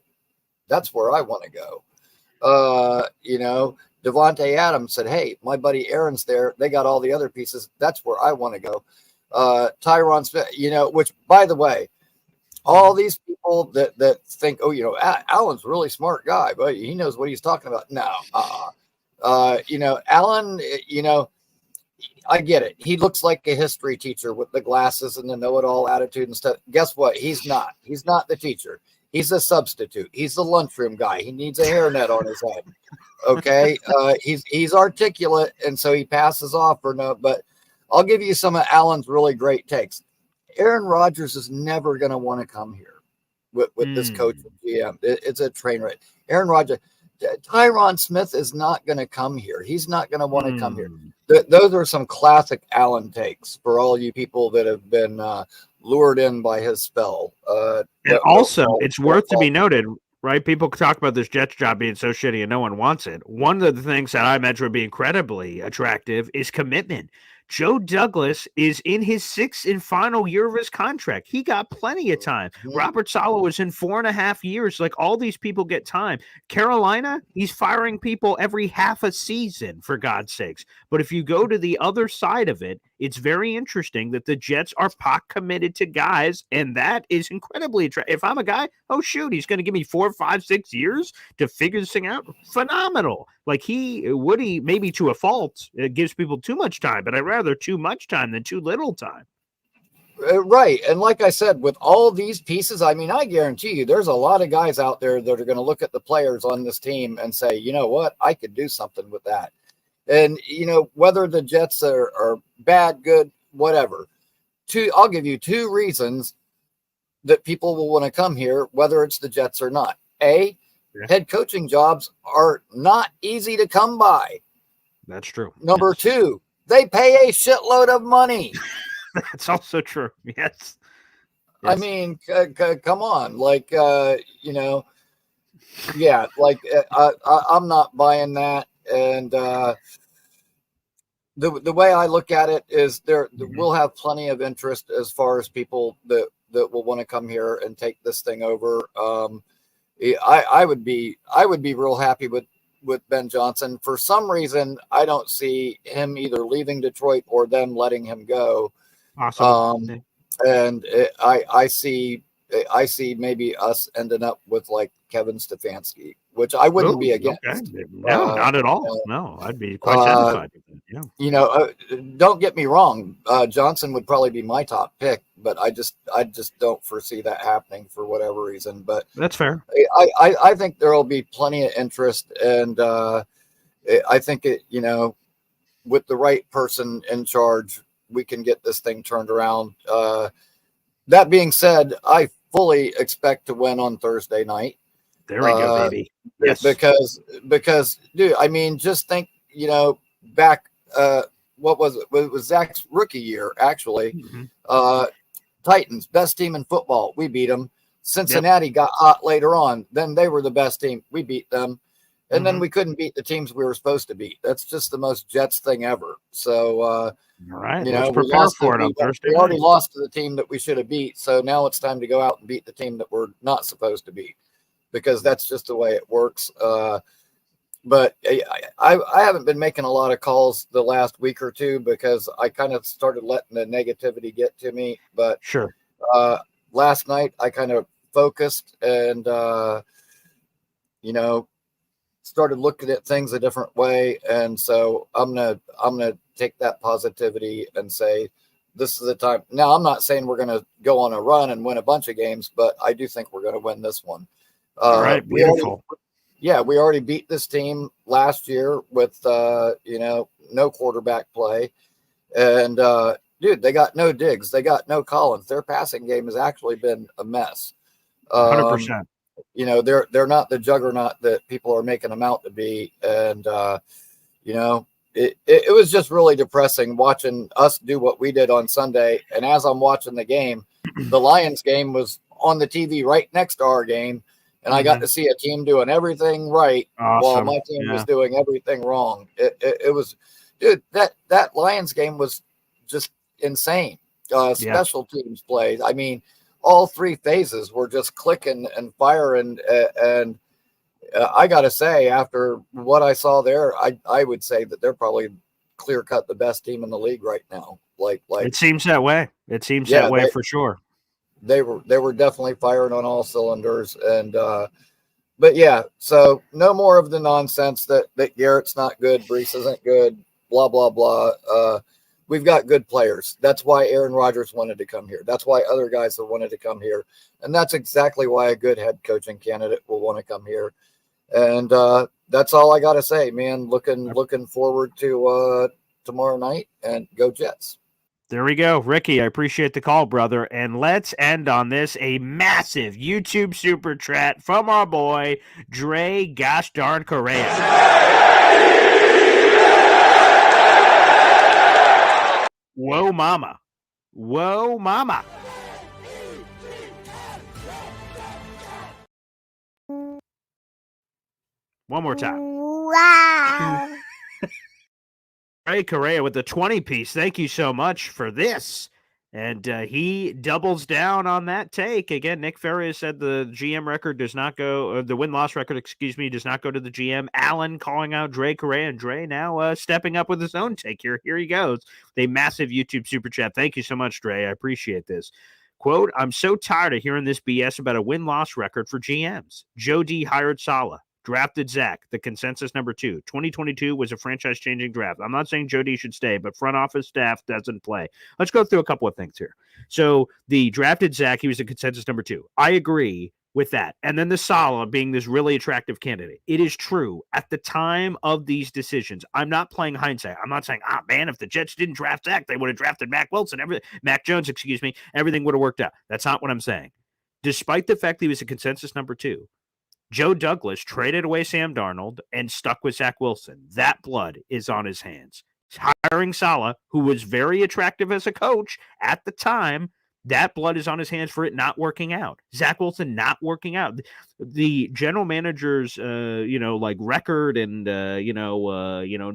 [SPEAKER 11] That's where I want to go. Devontae Adams said, hey, my buddy Aaron's there. They got all the other pieces. That's where I want to go. Tyron Smith, which, by the way, all these people that think, Allen's a really smart guy, but he knows what he's talking about. No, Allen, I get it. He looks like a history teacher with the glasses and the know-it-all attitude and stuff. Guess what? He's not. He's not the teacher. He's a substitute. He's the lunchroom guy. He needs a hairnet on his head. Okay, he's articulate, and so he passes off or no. But I'll give you some of Allen's really great takes. Aaron Rodgers is never going to want to come here with this coach and GM. It's a train wreck. Aaron Rodgers, Tyron Smith is not going to come here. He's not going to want to come here. Those are some classic Allen takes for all you people that have been lured in by his spell.
[SPEAKER 1] And also, it's worth to be noted, right? People talk about this Jets job being so shitty and no one wants it. One of the things that I imagine would be incredibly attractive is commitment. Joe Douglas is in his 6th and final year of his contract. He got plenty of time. Robert Saleh was in 4.5 years. Like, all these people get time. Carolina, he's firing people every half a season, for God's sakes. But if you go to the other side of it, it's very interesting that the Jets are pot committed to guys, and that is incredibly attractive. If I'm a guy, he's going to give me 4, 5, 6 years to figure this thing out. Phenomenal. Like, Woody, maybe to a fault, gives people too much time, but I'd rather too much time than too little time.
[SPEAKER 11] Right. And like I said, with all these pieces, I mean, I guarantee you there's a lot of guys out there that are going to look at the players on this team and say, you know what, I could do something with that. And, whether the Jets are bad, good, whatever, I'll give you 2 reasons that people will want to come here, whether it's the Jets or not. Head coaching jobs are not easy to come by.
[SPEAKER 1] That's true.
[SPEAKER 11] Number 2, they pay a shitload of money.
[SPEAKER 1] That's also true. Yes.
[SPEAKER 11] I mean, come on. Like, yeah, like I'm not buying that. And the way I look at it is we'll have plenty of interest as far as people that that will want to come here and take this thing over. I would be real happy with Ben Johnson. For some reason, I don't see him either leaving Detroit or them letting him go.
[SPEAKER 1] Awesome.
[SPEAKER 11] And I see maybe us ending up with like Kevin Stefanski, which I wouldn't be against.
[SPEAKER 1] Okay. No, not at all. No, I'd be quite satisfied with that. Yeah.
[SPEAKER 11] You know, don't get me wrong. Johnson would probably be my top pick, but I just don't foresee that happening for whatever reason. But
[SPEAKER 1] that's fair.
[SPEAKER 11] I think there will be plenty of interest, and I think with the right person in charge, we can get this thing turned around. That being said, I fully expect to win on Thursday night.
[SPEAKER 1] There we go, baby. Yes.
[SPEAKER 11] Because, dude, I mean, just think, back, what was it? It was Zach's rookie year, actually.
[SPEAKER 1] Mm-hmm.
[SPEAKER 11] Titans, best team in football. We beat them. Cincinnati got hot later on. Then they were the best team. We beat them. And then we couldn't beat the teams we were supposed to beat. That's just the most Jets thing ever. So,
[SPEAKER 1] all right, let's prepare for it on Thursday.
[SPEAKER 11] We already lost to the team that we should have beat. So now it's time to go out and beat the team that we're not supposed to beat, because that's just the way it works. But I haven't been making a lot of calls the last week or two because I kind of started letting the negativity get to me. But
[SPEAKER 1] sure,
[SPEAKER 11] last night I kind of focused and started looking at things a different way, and so I'm gonna take that positivity and say this is the time. Now, I'm not saying we're gonna go on a run and win a bunch of games, but I do think we're gonna win this one.
[SPEAKER 1] All right, beautiful.
[SPEAKER 11] We already beat this team last year with no quarterback play, and dude, they got no Diggs, they got no Collins. Their passing game has actually been a mess.
[SPEAKER 1] 100%.
[SPEAKER 11] They're not the juggernaut that people are making them out to be, and it was just really depressing watching us do what we did on Sunday. And as I'm watching the game, the Lions game was on the TV right next to our game, and I got to see a team doing everything right while my team was doing everything wrong. It was, dude, that Lions game was just insane. Special teams plays. I mean, all three phases were just clicking and firing. And I got to say, after what I saw there, I would say that they're probably clear cut the best team in the league right now. Like
[SPEAKER 1] it seems that way. It seems that way for sure.
[SPEAKER 11] They were definitely firing on all cylinders. And, but yeah, so no more of the nonsense that Garrett's not good, Brees isn't good, blah, blah, blah. We've got good players. That's why Aaron Rodgers wanted to come here. That's why other guys have wanted to come here. And that's exactly why a good head coaching candidate will want to come here. And that's all I got to say, man. Looking forward to tomorrow night, and go Jets.
[SPEAKER 1] There we go. Ricky, I appreciate the call, brother. And let's end on this, a massive YouTube super chat from our boy, Dre Gosh Darn Correa. Whoa, mama. Whoa, mama. One more time.
[SPEAKER 12] Wow.
[SPEAKER 1] Ray Correa with the 20-piece. Thank you so much for this. And he doubles down on that take. Again, Nick Ferrier said the GM record does not go, the win-loss record, does not go to the GM. Allen calling out Dre Correa, and Dre now stepping up with his own take here. Here he goes. A massive YouTube super chat. Thank you so much, Dre. I appreciate this. Quote, I'm so tired of hearing this BS about a win-loss record for GMs. Joe D hired Saleh. Drafted Zach, the consensus number 2. 2022 was a franchise-changing draft. I'm not saying Jody should stay, but front office staff doesn't play. Let's go through a couple of things here. So the drafted Zach, he was a consensus number 2. I agree with that. And then the Saleh being this really attractive candidate. It is true. At the time of these decisions, I'm not playing hindsight. I'm not saying, man, if the Jets didn't draft Zach, they would have drafted Mac Jones, everything would have worked out. That's not what I'm saying. Despite the fact that he was a consensus number 2, Joe Douglas traded away Sam Darnold and stuck with Zach Wilson. That blood is on his hands. Hiring Saleh, who was very attractive as a coach at the time, that blood is on his hands for it not working out. Zach Wilson not working out. The general manager's, record and,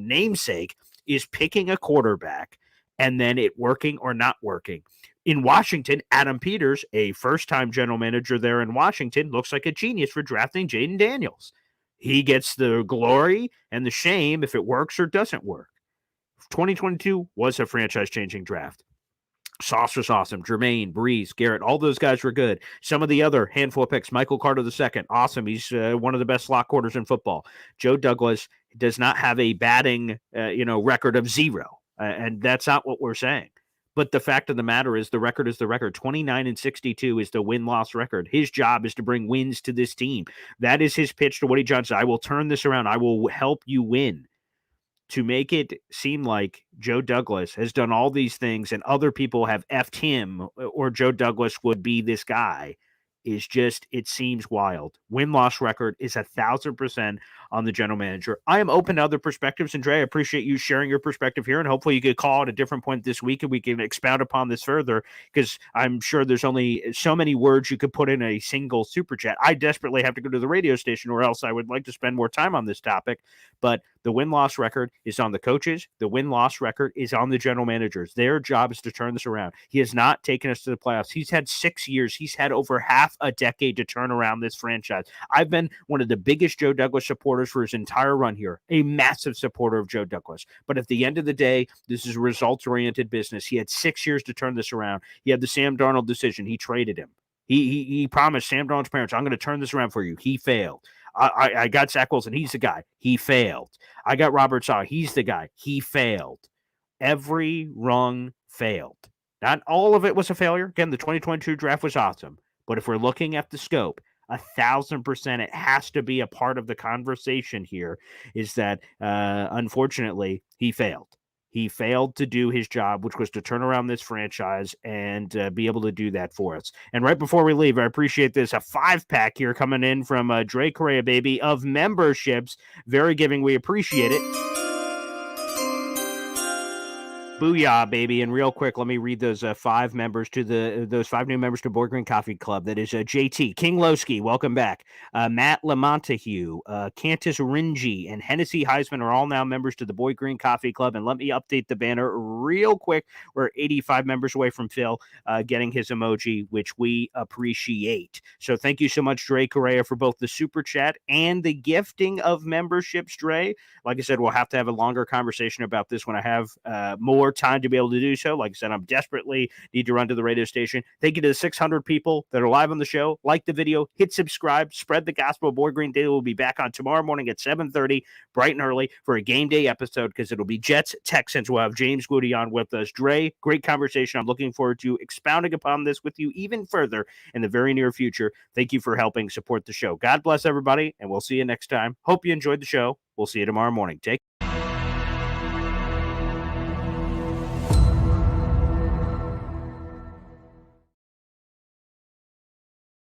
[SPEAKER 1] namesake is picking a quarterback and then it working or not working. In Washington, Adam Peters, a first-time general manager there in Washington, looks like a genius for drafting Jaden Daniels. He gets the glory and the shame if it works or doesn't work. 2022 was a franchise-changing draft. Sauce was awesome. Jermaine, Breeze, Garrett, all those guys were good. Some of the other handful of picks, Michael Carter II, awesome. He's one of the best slot corners in football. Joe Douglas does not have a batting, record of 0, and that's not what we're saying. But the fact of the matter is the record is the record. 29-62 is the win-loss record. His job is to bring wins to this team. That is his pitch to Woody Johnson. I will turn this around. I will help you win. To make it seem like Joe Douglas has done all these things and other people have effed him or Joe Douglas would be this guy is just, it seems wild. Win-loss record is 1,000% on the general manager. I am open to other perspectives, and Dre, I appreciate you sharing your perspective here, and hopefully you could call at a different point this week and we can expound upon this further, because I'm sure there's only so many words you could put in a single super chat. I desperately have to go to the radio station, or else I would like to spend more time on this topic, but the win-loss record is on the coaches. The win-loss record is on the general managers. Their job is to turn this around. He has not taken us to the playoffs. He's had 6 years. He's had over half a decade to turn around this franchise. I've been one of the biggest Joe Douglas supporters for his entire run here, a massive supporter of Joe Douglas. But at the end of the day, this is a results-oriented business. He had 6 years to turn this around. He had the Sam Darnold decision. He traded him. He promised Sam Darnold's parents, I'm going to turn this around for you. He failed. I got Zach Wilson. He's the guy. He failed. I got Robert Saleh. He's the guy. He failed. Every rung failed. Not all of it was a failure. Again, the 2022 draft was awesome. But if we're looking at the scope, 1,000%, it has to be a part of the conversation here, is that, unfortunately, he failed. He failed to do his job, which was to turn around this franchise and be able to do that for us. And right before we leave, I appreciate this. A 5-pack here coming in from Dre Correa, baby, of memberships. Very giving. We appreciate it. Booyah, baby. And real quick, let me read those 5 members to those 5 new members to Board Green Coffee Club. That is JT, King Lowski, welcome back. Matt Lamontague, Cantus Ringy, and Hennessy Heisman are all now members to the Boy Green Coffee Club. And let me update the banner real quick. We're 85 members away from Phil getting his emoji, which we appreciate. So thank you so much, Dre Correa, for both the super chat and the gifting of memberships, Dre. Like I said, we'll have to have a longer conversation about this when I have more time to be able to do so. Like I said, I'm desperately need to run to the radio station. Thank you to the 600 people that are live on the show. Like the video, hit subscribe, spread the gospel. Board Green Daily will be back on tomorrow morning at 7:30, bright and early, for a game day episode, because it'll be Jets Texans. We'll have James Goody on with us. Dre, great conversation. I'm looking forward to expounding upon this with you even further in the very near future. Thank you for helping support the show. God bless everybody, and we'll see you next time. Hope you enjoyed the show. We'll see you tomorrow morning. Take